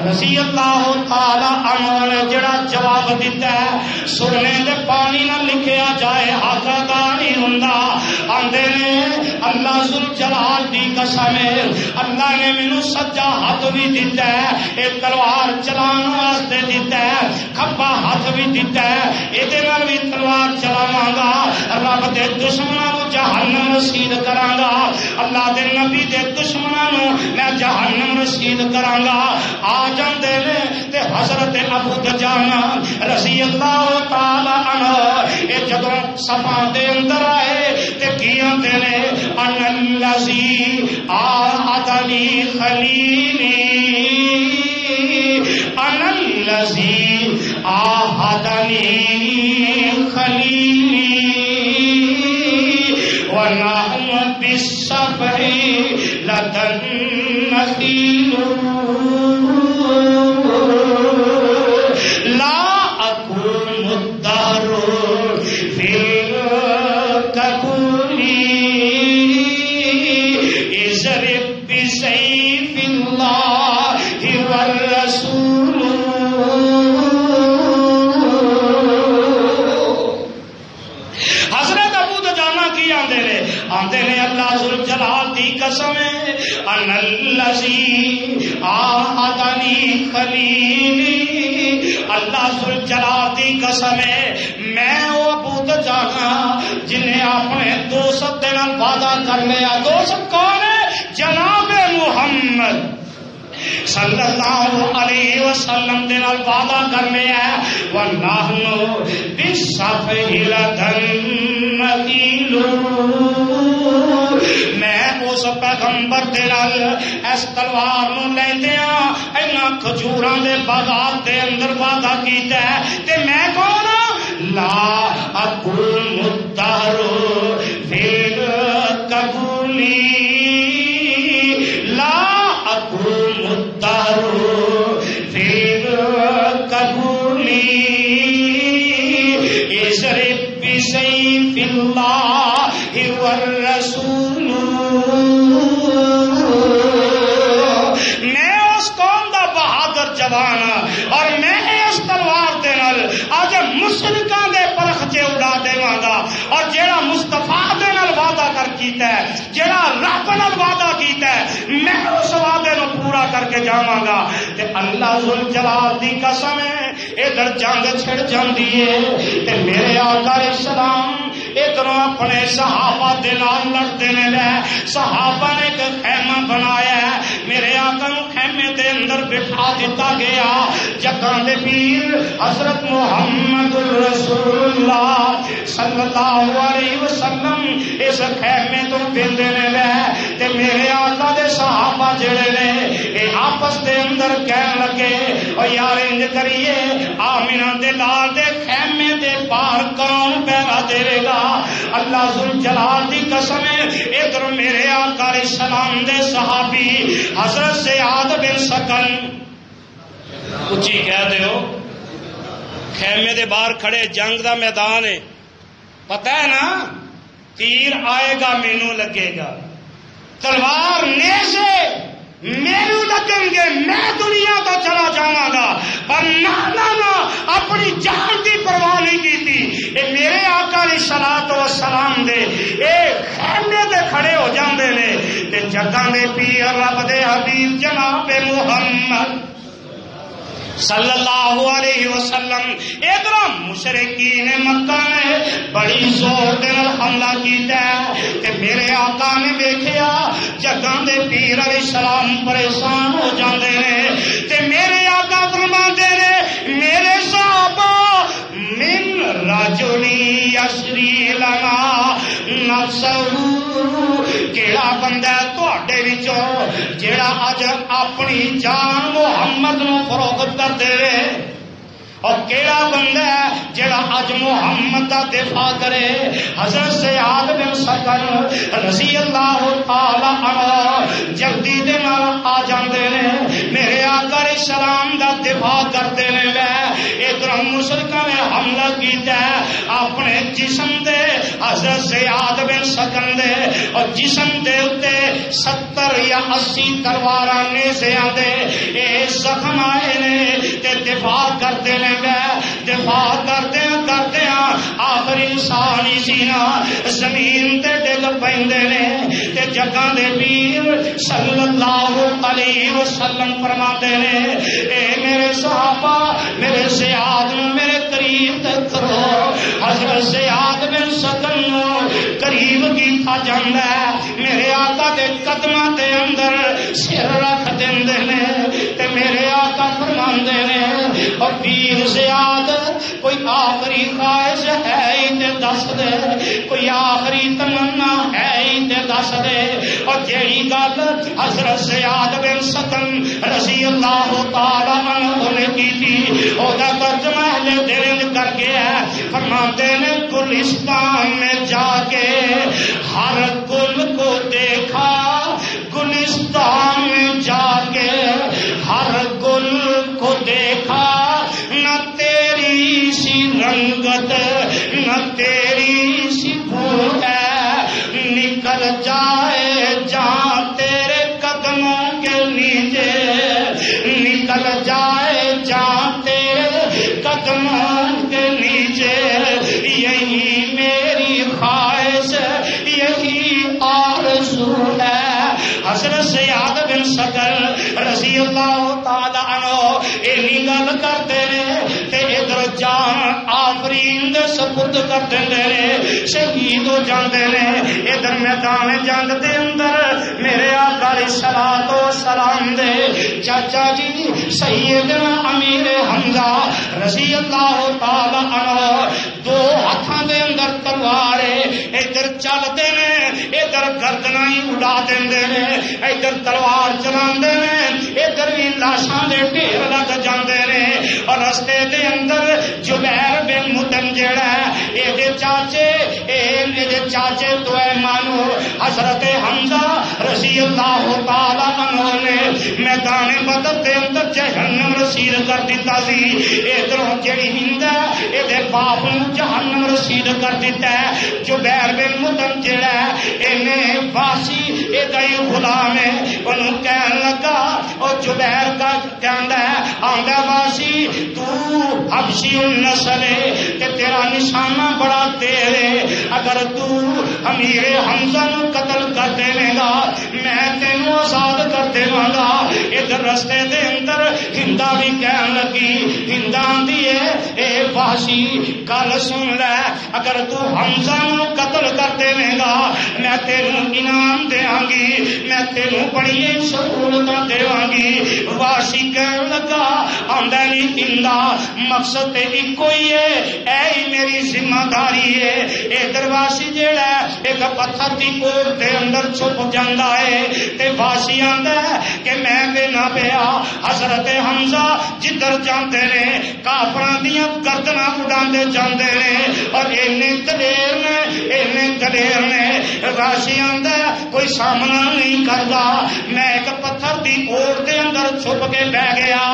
A: رضی اللہ تعالی عنہ نے جڑا جواب دیتا ہے سونے دے پانی نہ لکھیا جائے حق ادا نہیں ہوندا آندے نے اللہ ذوالجلال دی قسم ہے اللہ نے مینوں سجا ہاتھ بھی دیتا ہے اے تلوار چلان واسطے دیتا ہے کھبا ہاتھ بھی دیتا ہے اے دے نال بھی تلوار چلاواں گا رب دے دشمناں نوں جہنم رسید کراں گا اللہ دے نبی دے دشمناں نوں میں جہنم رسید کراں گا آ جاندے نے تے حضرت ابو دجانہ رضی اللہ تعالی عنہ اے جدوں صفا دے اندر آئے تے کی آندے نے ان الذی آعدنی خلیلی ان الذی آعدنی خلیلی ونحن بالصبر لدن نخیل لا اکون الدهر فی الکبول اضرب بسیف اللہ والرسول آندے نے اللہ ذوالجلال دی قسم ہے ان بالذی عاہدنی خلیلی، اللہ ذوالجلال دی قسم ہے میں وہ ابو دجانا جنہیں اپنے دوست دے نال وعدہ کر لیا. دوست کون ہے؟ جناب محمد صلی اللہ علیہ وسلم دے نال وعدہ کر لیا ہے. وَنَحْنُ بِالصَّفْحِ لَدَنَّقِيلُ، میں اس پیغمبر دے نال اس تلوار نو لیندیاں انہاں کھجوراں دے باغات دے اندر وعدہ کیتا ہے. تے میں کون ہاں؟ لا اکون الدہر فی القبولی، لا اکون الدہر فی القبولی، اضرب بسیف اللہ والرسول. میں اس قوم دا بہادر جوان اور میں اس تلوار دے نال اج مشرکاں دے پرخچے اڑا دیواں گا. اور جیڑا مصطفیٰ دے نال وعدہ کر کیتا ہے، جیڑا رب نال وعدہ کیتا ہے، میں اس وعدے نو پورا کر کے جاواں گا. تے اللہ ذوالجلال دی قسم ہے ادھر جنگ چھڑ جاندی ہے تے میرے آقا علیہ السلام ادھروں اپنے صحابہ دے نال لڑتے نے. صحابہ نے ایک خیمہ بنایا ہے، میرے آقا نو خیمے دے اندر بٹھا دیتا گیا. جگاں دے پیر حضرت محمد رسول اللہ صلی اللہ علیہ وسلم اس خیمے تو ویندے نے تے میرے آقا دے صحابہ جڑے نے اے آپس دے اندر کہن لگے او یار انج کریے آمینہ دے لال دے خیمے دے پار کون پہرا دے گا. اللہ ذوالجلال دی قسم ہے ادھر میرے آقا علیہ السلام دے صحابی حضرت زیاد بن سکن اچھی کہہ دیو خیمے دے باہر کھڑے، جنگ دا میدان ہے، پتہ ہے نا تیر آئے گا مینوں لگے گا، تلوار نیزے میرے لگیں گے، میں دنیا تو چلا جاواں گا، پر نہ اپنی جان کی پرواہ نہیں کی تھی. اے میرے آقا علیہ الصلوۃ والسلام دے اے خیمے دے کھڑے ہو جاندے نے تے جگاں دے پیر رب دے حبیب جناب محمد صلی اللہ علیہ وسلم ادھر مشرکین مکہ نے بڑی زور دے نال حملہ کیتا ہے تے میرے آقا نے دیکھیا جگاں دے پیر علیہ السلام پریشان ہو جاندے نے تے میرے آقا فرماندے نے میرے صحابہ من رجلی یشری لنا نفسہ، کیڑا بندہ تواڈے وچوں جیڑا اج اپنی جان محمد نو فروخت کر دے، اور کیڑا بندہ ہے جڑا اج محمد دا دفاع کرے. حضرت زیاد بن سکن رضی اللہ تعالی عنہ جلدی دے نال آ جاندے نے، میرے آقا علیہ السلام دا دفاع کرتے نے. ادھر مشرکاں نے حملہ کیتا ہے اپنے جسم دے حضرت زیاد بن سکن دے، اور جسم دے اوتے 70 یا 80 تلواراں نیزیاں دے اے زخم آئے نے تے دفاع کرتے نے. دفاع کرتے آخری انسانی سینا زمین تے ڈگ پیندے نے تے جگاں دے پیر صلی اللہ علیہ وسلم فرماتے نے اے میرے صحابہ میرے زیاد میرے قریب کرو. حضرت زیاد بن سکن قریب کیتا جاندا ہے، میرے آقا دے قدماں دے اندر سر رکھ دیندے نے تے میرے آقا فرماندے نے اور پیر زیاد کوئی آخری خواہش ہے ہی تے دس دے، کوئی آخری تمنا ہے ہی تے دس دے. اور جیڑی گل حضرت زیاد بن سکن رضی اللہ تعالی عنہ نے کی تھی او دا ترجمہ اہل دل کر کے ہے. فرماتے نے گلستان میں جا کے ہر گل کو دیکھا، گلستان میں جا کے ہر گل کو دیکھا، نہ تیری سی رنگت نہ تیری سی بو ہے، نکل جائے جہاں تیرے قدموں کے نیچے، نکل جائے جہاں تیرے قدموں کے نیچے، یہی میری خواہش یہی آرزو ہے. حسن رضی اللہ تعالی عنہ اینی گل کرتے ہیں تے ادھر جان آفرین دے سپرد کر دیندے نے شہید ہو جاندے نے ادھر میدان جنگ دے اندر میرے آقا علیہ الصلوۃ والسلام دے چاچا جی سیدنا امیر حمزہ رضی اللہ تعالی عنہ دو ہاتھاں دے اندر تلوار ادھر چلتے نے ادھر گردناں ہی اڑا دیندے نے ادھر تلوار چلاندے نے ادھر بھی لاشاں دے ڈھیر لگ جاندے نے اور رستے دے اندر جبیر بن مطعم جڑا ہے اے دے چاچے تو اے مانو حضرت حمزہ رضی اللہ تعالی عنہ نے میدان بدر دے اندر جہنم رسید کر دیتا سی ادھروں جڑی ہند ہے اے دے باپ نوں جہنم رسید کر دیتا ہے جبیر بن مطعم جڑا ہے اینے واسی اے دای غلام ہے انہوں کہن لگا او جبیر کا کہندا ہے آندا واسی تو حبشی النسل تے تیرا نشانہ بڑا تیز ہے اگر تو امیر حمزہ نو قتل کر دے گا میں تینوں آزاد کر دےواں گا ادھر رستے دے اندر ہندا بھی کہن لگی ہندا آندی ہے اے وحشی گل سن لے اگر تو حمزہ نو قتل کر دے گا میں تینوں انعام دیاں گی میں تینوں بڑی سہولتاں دیواں گی وحشی کہن لگا آندا نہیں ہندا مقصد تے ایکو ہی ہے اے میری ذمہ داری ہے اے درواشی جیڑا ایک پتھر دی کوڑ دے اندر چھپ جاندا ہے تے واشی آندا ہے کہ میں وینا پیا حضرت حمزہ جدھر جاندے نے کافراں دیاں گردناں اڑاندے جاندے نے اور اینے دلیر نے واشی آندا ہے کوئی سامنا نہیں کردا میں ایک پتھر دی کوڑ دے اندر چھپ کے بیٹھ گیا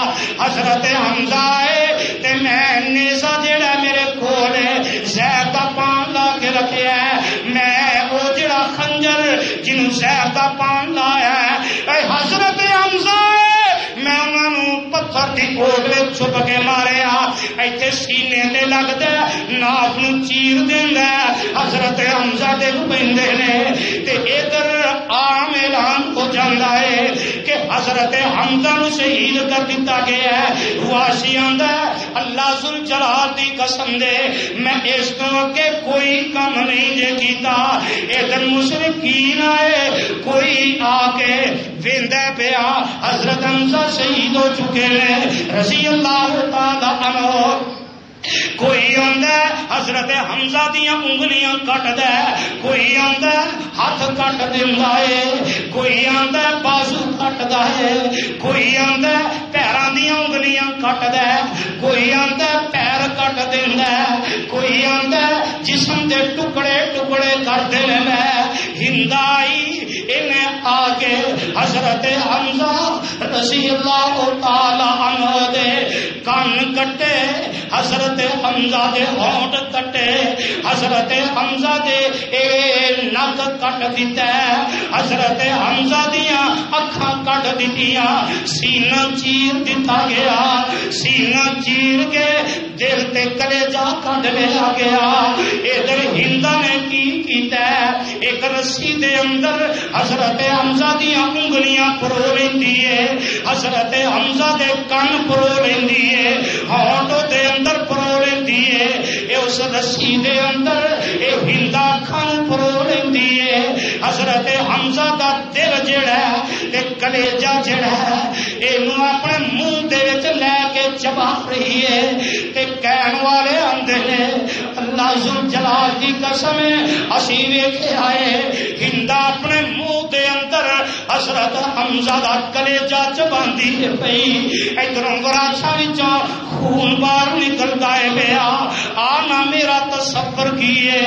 A: حضرت حمزہ آئے تے میں نیزا جیڑا میرے کول ہے زید دا پان لا کے رکھیا ہے میں او جڑا خنجر جنوں زید دا پان لایا ہے اے حضرت حمزہ میں انہاں نوں پتھر دی کوٹ وچ چھپ کے ماریا ایتھے سینے تے لگدا ناف نوں چیر دیندا حضرت حمزہ دے پیندے نے تے ادھر عام اعلان ہو جاندا ہے کہ حضرت حمزہ نوں شہید کر دتا گیا ہے واشی آندا اللہ ذل جلال دی قسم دے میں اس تو کہ کوئی کام نہیں جے کیتا ادھر مشرکین آئے کوئی آ کے ویندا پیا حضرت حمزہ شہید ہو چکے ہیں رضی اللہ تعالی عنہ کوئی آندا حضرت حمزہ دیاں انگلیاں کٹ دے کوئی آندا ہاتھ کٹ دیندا ہے کوئی آندا بازو کٹدا ہے کوئی آندا پیراں دیاں انگلیاں کٹ دے کوئی آندا پیر کٹ دیندا ہے کوئی آندا جسم دے ٹکڑے ٹکڑے کر دینا ہندائی انہیں آ کے حضرت حمزہ رضی اللہ تعالی عنہ دے کان کٹے حضرت حمزہ دے ہونٹ کٹے حضرت حمزہ دے نک کٹ دیتا ہے حضرت حمزہ دیاں اکھاں کٹ دیتیاں سینہ چیر دیتا گیا سینہ چیر کے دل تے کلیجہ کٹ لیا گیا ادھر ہندا نے کی کیتا ہے ایک رسی دے اندر حضرت حمزہ دیاں انگلیاں پرو لیندی ہے حضرت حمزہ دے کان پرو لیندی ہے ہونٹ دے اندر پرو لیندی ہے اے اس رسی دے اندر اے ہندا کھان پرو لیندی ہے حضرت حمزہ دا دل جڑا ہے تے کلیجہ جڑا ہے اینو اپنے منہ دے وچ لے کے چبا رہی ہے تے کہن والے آندے نے اللہ ذل جلال دی قسم اسی ویکھے آئے ہندا اپنے منہ دے اندر حضرت حمزہ دا کلیجہ چباندی پئی ادھروں گراچھاں وچوں خون باہر نکلدا ہے پیا آنا میرا تصور کیے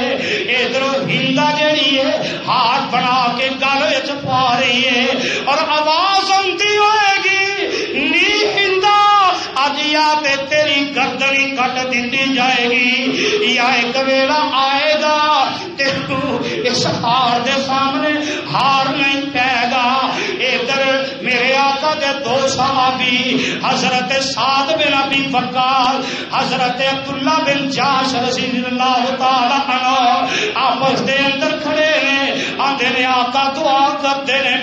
A: ادھروں ہندا جڑی ہے ہاتھ بنا کے گل وچ پا رہی ہے اور آواز آندی ہوئے گی نی ہندا اج یا تے تیری گردنی کٹ دیتی جائے گی یا ایک ویلا آئے گا تے تو اس ہار دے سامنے ہار نہیں پائے گا ادھر میرے آقا دے دو صحابی حضرت سعد بن ابی وقاص حضرت عبداللہ بن جاش رضی اللہ تعالی عنہ آپس دے اندر کھڑے نے آندے نے آقا دعا کرتے نے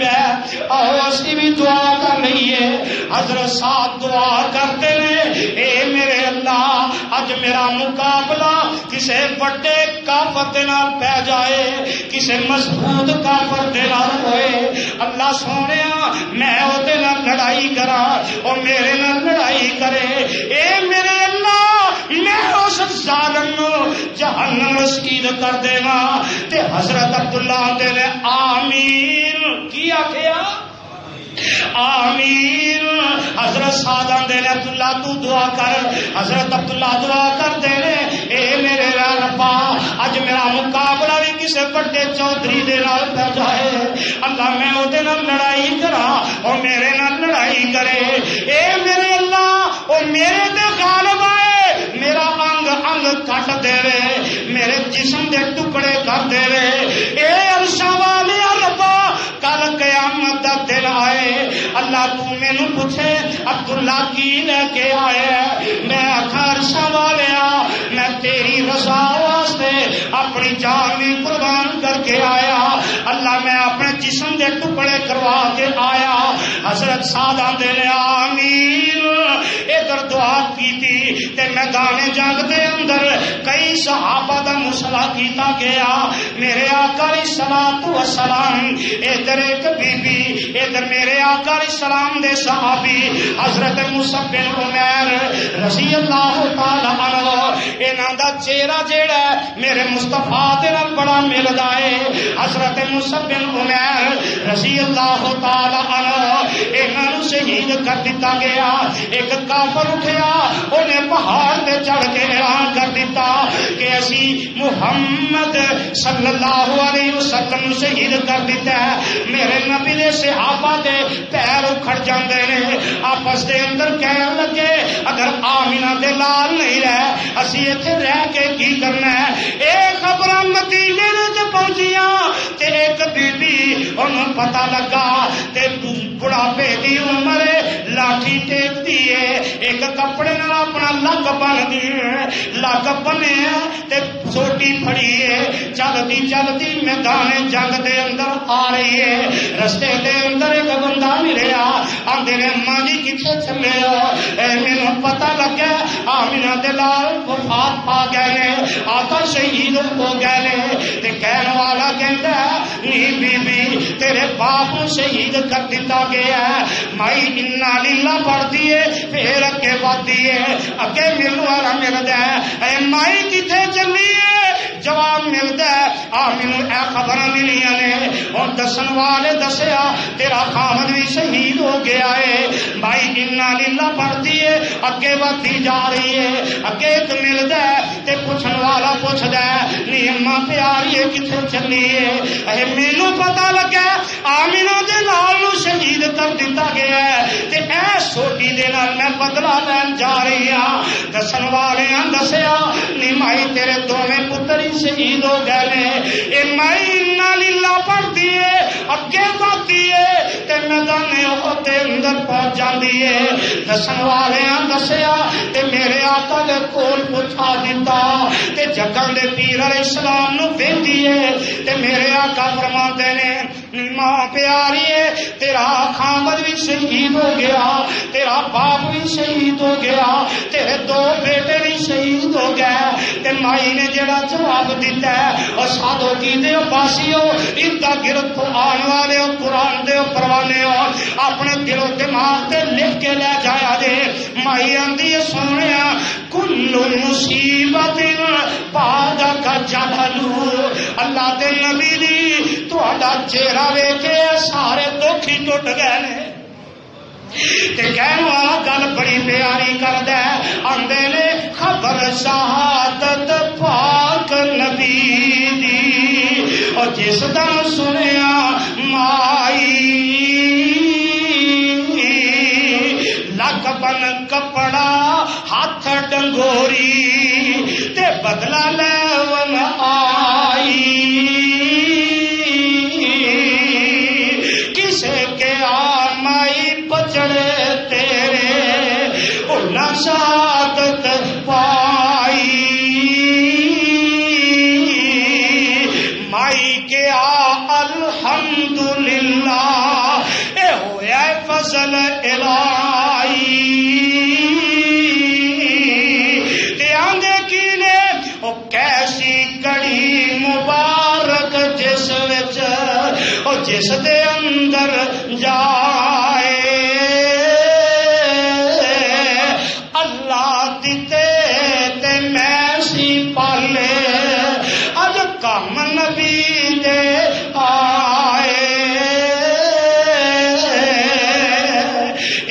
A: آؤ اسی بھی دعا کر لئیے. حضرت صاحب دعا کرتے ہیں اے میرے اللہ اج میرا مقابلہ کسے بڑے کافر دے نال پہ جائے, کسے مضبوط کافر دے نال ہوئے. اللہ سونیا میں او دے نال لڑائی کرا او میرے نال لڑائی کرے. اے میرے اللہ میں اس ظالم نو جہنم رسید کر دینا. تے حضرت عبداللہ دے نے آمین کی آخیا آمین. حضرت سادہ دے نے عبداللہ تو دعا کر. حضرت عبداللہ دعا کر دے نے اے میرے ربا اج میرا مقابلہ بھی کسے بڑے چودھری دے نال پہ جائے. اللہ میں او دے نال لڑائی کرا او میرے نال لڑائی کرے. اے میرے اللہ او میرے تے غالب آئے, میرا انگ انگ کٹ دے رے, میرے جسم دے ٹکڑے کر دے رے. اے عرشاں والے ربا کل قیامت دا دن آئے اللہ تو مینو پوچھے عبداللہ کی لے کے آیا. میں آخا عرشاں والیا میں تیری رضا واسطے اپنی جان بھی قربان کر کے آیا. اللہ میں اپنے جسم دے ٹکڑے کروا کے آیا. حضرت سادہ دے نے آمین ادھر دعا کی تھی تے میدان جنگ دے اندر کئی صحابہ دا مسئلہ کیتا گیا. میرے آقا علیہ الصلوۃ والسلام ادھر ایک بی بی ادھر میرے آقا علیہ السلام دے صحابی حضرت مصعب بن عمیر رضی اللہ تعالی عنہ انہاں دا چہرہ جیڑا میرے مصطفیٰ دے نال بڑا ملدا ہے. حضرت مصعب بن عمیر رضی اللہ تعالی عنہ انہاں نو شہید کر دتا گیا. ایک کافر اٹھیا انہیں پہاڑ تے چڑھ کے اعلان کر دیتا کہ اسی محمد صلی اللہ علیہ وسلم شہید کر دیتا ہے. میرے نبی دے صحابہ دے پیر اکھڑ جاندے نے آپس دے اندر کہن لگے اگر آمینہ دے لال نہیں رہے اسی ایتھے رہ کے کی کرنا ہے. اے خبراں مدینے تے پہنچیاں تے ایک بی بی انہوں پتہ لگا تے بڑھاپے دی عمر لاٹھی ٹیک دیے ایک کپڑے نال اپنا لگ بن دیے لگ بنے تے سوٹی پھڑی ہے چلتی چلتی میدان جنگ دے اندر آ رہی ہے. رستے دے اندر ایک بندہ ملیا آندے نے ماں جی کتنے چلے ہو اے مینوں پتہ لگا آمینہ دے لال وفات پا گئے نے آقا شہید ہو گئے نے. تے کہن والا کہندا نی بی بی تیرے باپ نو شہید کر دتا گیا ہے. مائی انا للہ پڑھتی ہے پھر اگے بڑھتی ہے اگے ملنے والا ملتا ہے. اے مائی کتنے چلی ہے جواب ملتا ہے آ مینوں اے خبر ملیاں نے اور دسن والے دسیا تیرا خامد بھی شہید ہو گیا ہے. بھائی انا للہ پڑھتی ہے اگے بڑھتی جا رہی ہے. اگے ایک ملتا ہے تے پوچھن والا پوچھدا ہے نی اماں پیاری ہے کتنے چلی ہے. اے مینوں پتہ لگا آمینہ دے لال نو شہید کر دتا گیا ہے تے اے سوٹی دے نال میں بدلہ لین جا رہی ہاں. دسن والے دسیا نی مائی تیرے دوویں پتر ہی شہید ہو گئے نے. اے مائی انا للہ پڑھتی ہے اگے بڑھتی ہے تے میدان احد دے اندر پہنچ جاندی ہے. دسن والے دسیا تے میرے آقا دے کول پہنچا دیتا تے جگاں دے پیر علیہ السلام نو ویندی ہے تے میرے آقا فرماندے نے ماں پیاری ہے تیرا خامد بھی شہید ہو گیا تیرا باپ بھی شہید ہو گیا تیرے دو بیٹے بھی شہید ہو گئے. تے مائی نے جڑا جواب دیتا ہے اور سادو کی دے باسیو ان کا گرد آن والے ہو قرآن دے پروانے ہو اپنے دل و دماغ تے لکھ کے لے جایا دے. مائی آندی ہے سونیا کل مصیبت بعد کا جہلو. اللہ دے نبی دی تہاڈا چہرہ ویکھے سارے دکھ ہی ٹوٹ گئے نے. تے کہن والا گل بڑی پیاری کردا ہے آندے نے خبر شہادت پاک نبی دی اور جس دم سنیا مائی لگ بن کپڑا ہاتھ ڈنگوری تے بدلا لیون آئی کسے کے آمائی پچڑے تیرے انہاں شہادت پائی. مائی کے الحمدللہ جس دے اندر جائے اللہ دیتے تے میں سی پالے اج کم نبی دے آئے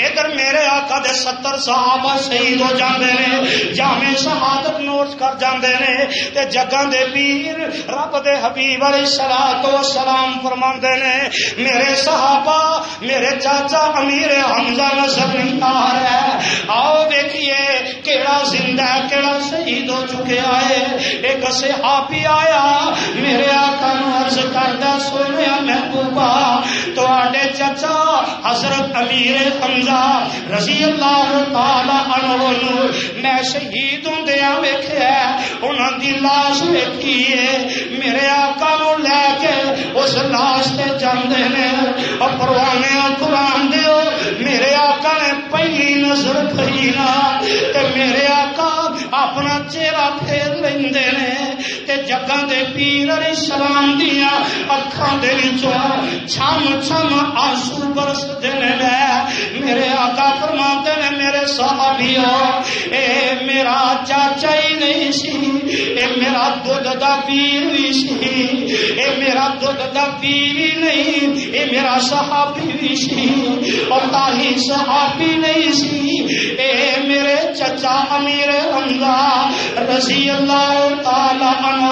A: ادھر میرے آقا دے 70 صحابہ شہید ہو جاندے نے جامع شہادت نوٹ کر جاندے نے تے جگاں دے پیر رب دے حبیب علیہ الصلوۃ والسلام فرماندے نے میرے صحابہ میرے چاچا امیر حمزہ نظر نہیں آ رہا ہے آؤ دیکھیے کیڑا زندہ ہے کیڑا شہید ہو چکا ہے ایک صحابی آیا میرے آقا نو عرض کردا سونیا محبوبہ تواڈے چچا حضرت امیر حمزہ رضی اللہ تعالی عنہ نو میں شہید ہوندیا ویکھیا انہاں دی لاش ویکھی ہے میرے آقا نو لے کے اس لاش تے جاندے نے اور پروانے قرآن دیو میرے آقا نے پہلی نظر پئی نا تے میرے آقا اپنا چہرہ پھیر لیندے نے تے جگاں دے پیر علیہ السلام دیاں اکھاں دے وچوں چھم چھم آنسو برسدے نے میرے آقا فرماتے نے میرے صحابیوں اے میرا چاچا ہی نہیں سی اے میرا دودھ دا پیر بھی سی اے میرا دودھ دا پیر ہی نہیں اے میرا صحابی بھی سی اور تاہی صحابی نہیں سی اے میرے چچا امیر حمزہ رضی اللہ تعالی عنہ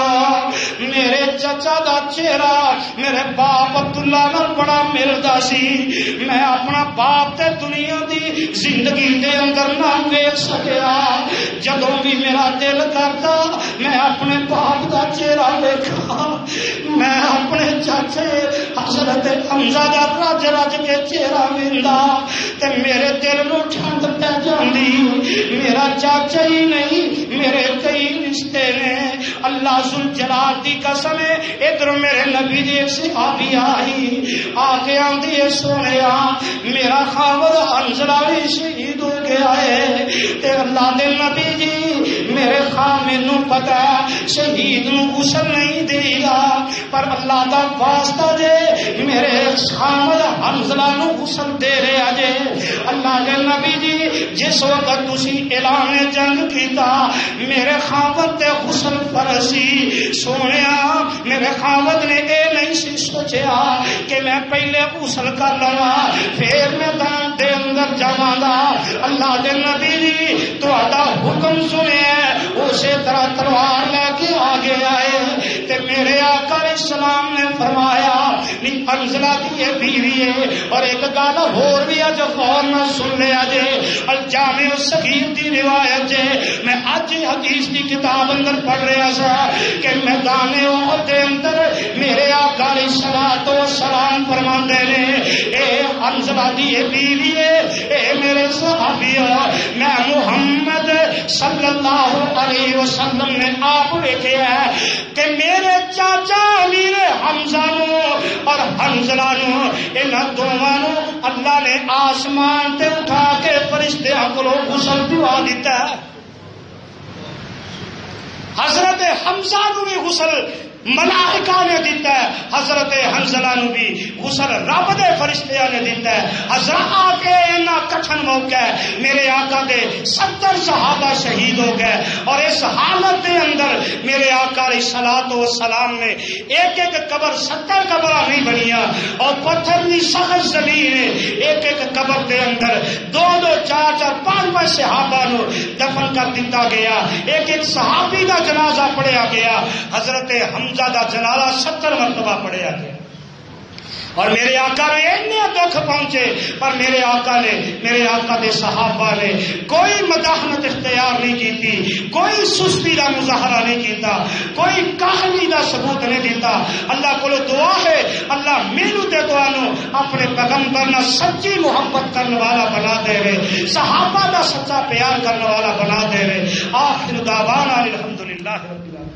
A: میرے چچا دا چہرہ میرے باپ عبداللہ نال بڑا ملدا سی میں اپنا باپ تے دنیا دی زندگی دے اندر نہ ویکھ سکیا جدوں بھی میرا دل کردا میں اپنے باپ دا چہرہ ویکھا میں اپنے چاچے حضرت حمزہ دا رج رج کے چہرہ ویندا تے میرے دل نو ٹھنڈ پہ جاندی میرا چاچا ہی نہیں میرے کئی رشتے نے اللہ ذوالجلال دی قسم ہے ادھر میرے نبی دی ایک صحابی آئی آ کے آندی ہے سونیا میرا خاور حنظلہ بھی شہید ہو گیا ہے تے اللہ دے نبی جی میرے خواہ مینوں پتہ ہے شہید نو غسل نہیں دے گا پر اللہ دا واسطہ جے میرے خاور حنظلہ نو غسل دے رہا جے اللہ دے نبی جی جس وقت تسی اعلان جنگ کیتا میرے خاور تے غسل فرضی سونیا میرے خاوند نے اے نہیں سی سوچیا کہ میں پہلے غسل کر لواں پھر میدان دے اندر جاواں گا اللہ دے نبی جی تہاڈا حکم سنیا اسی طرح تلوار لے کے آگے آئے تے میرے آقا علیہ السلام نے فرمایا نہیں حنظلہ کی یہ بیوی ہے اور ایک گل ہور بھی اج غور نہ سن لیا جے الجامع الصغیر دی روایت جے میں اج حدیث دی کتاب اندر پڑھ رہا سا کہ میدان احد دے اندر میرے آقا علیہ الصلوۃ والسلام فرماندے نے اے حنظلہ دی یہ بیوی ہے اے میرے صحابیوں میں محمد صلی اللہ علیہ وسلم نے آپ دیکھا ہے کہ میرے چاچا امیر حمزہ نو اور حنظلہ نو انہاں دوواں نو اللہ نے آسمان تے اٹھا کے فرشتیاں کولوں غسل دوا دیتا ہے حضرت حمزہ نو بھی غسل ملائکہ نے دیتا ہے حضرت حنظلہ نو بھی غسل رب دے فرشتیاں نے دیتا ہے حضرت آکے اینا کٹھن موقع ہے میرے آقا دے 70 صحابہ شہید ہو گئے اور اس حالت دے اندر میرے آقا علیہ الصلوۃ والسلام نے ایک ایک قبر 70 قبرہ نہیں بنیاں اور پتھر دی سخت زمین ہے ایک ایک قبر دے اندر 2 2 4 4 5 صحابہ نو دفن کر دیتا گیا ایک ایک صحابی دا جنازہ پڑھیا گیا حضرت حمزہ دا جنازہ 70 مرتبہ پڑھیا گیا اور میرے آقا نے اتنے دکھ پہنچے پر میرے آقا دے صحابہ نے کوئی مداحنت اختیار نہیں کی کوئی سستی کا مظاہرہ نہیں کیتا کوئی کاہلی کا ثبوت نہیں دیتا اللہ کو دعا ہے اللہ میرے تے دعا نو اپنے پیغمبر نہ سچی محبت کرنے والا بنا دے رہے صحابہ کا سچا پیار کرنے والا بنا دے رہے آخر دعوانا الحمدللہ رب العالمین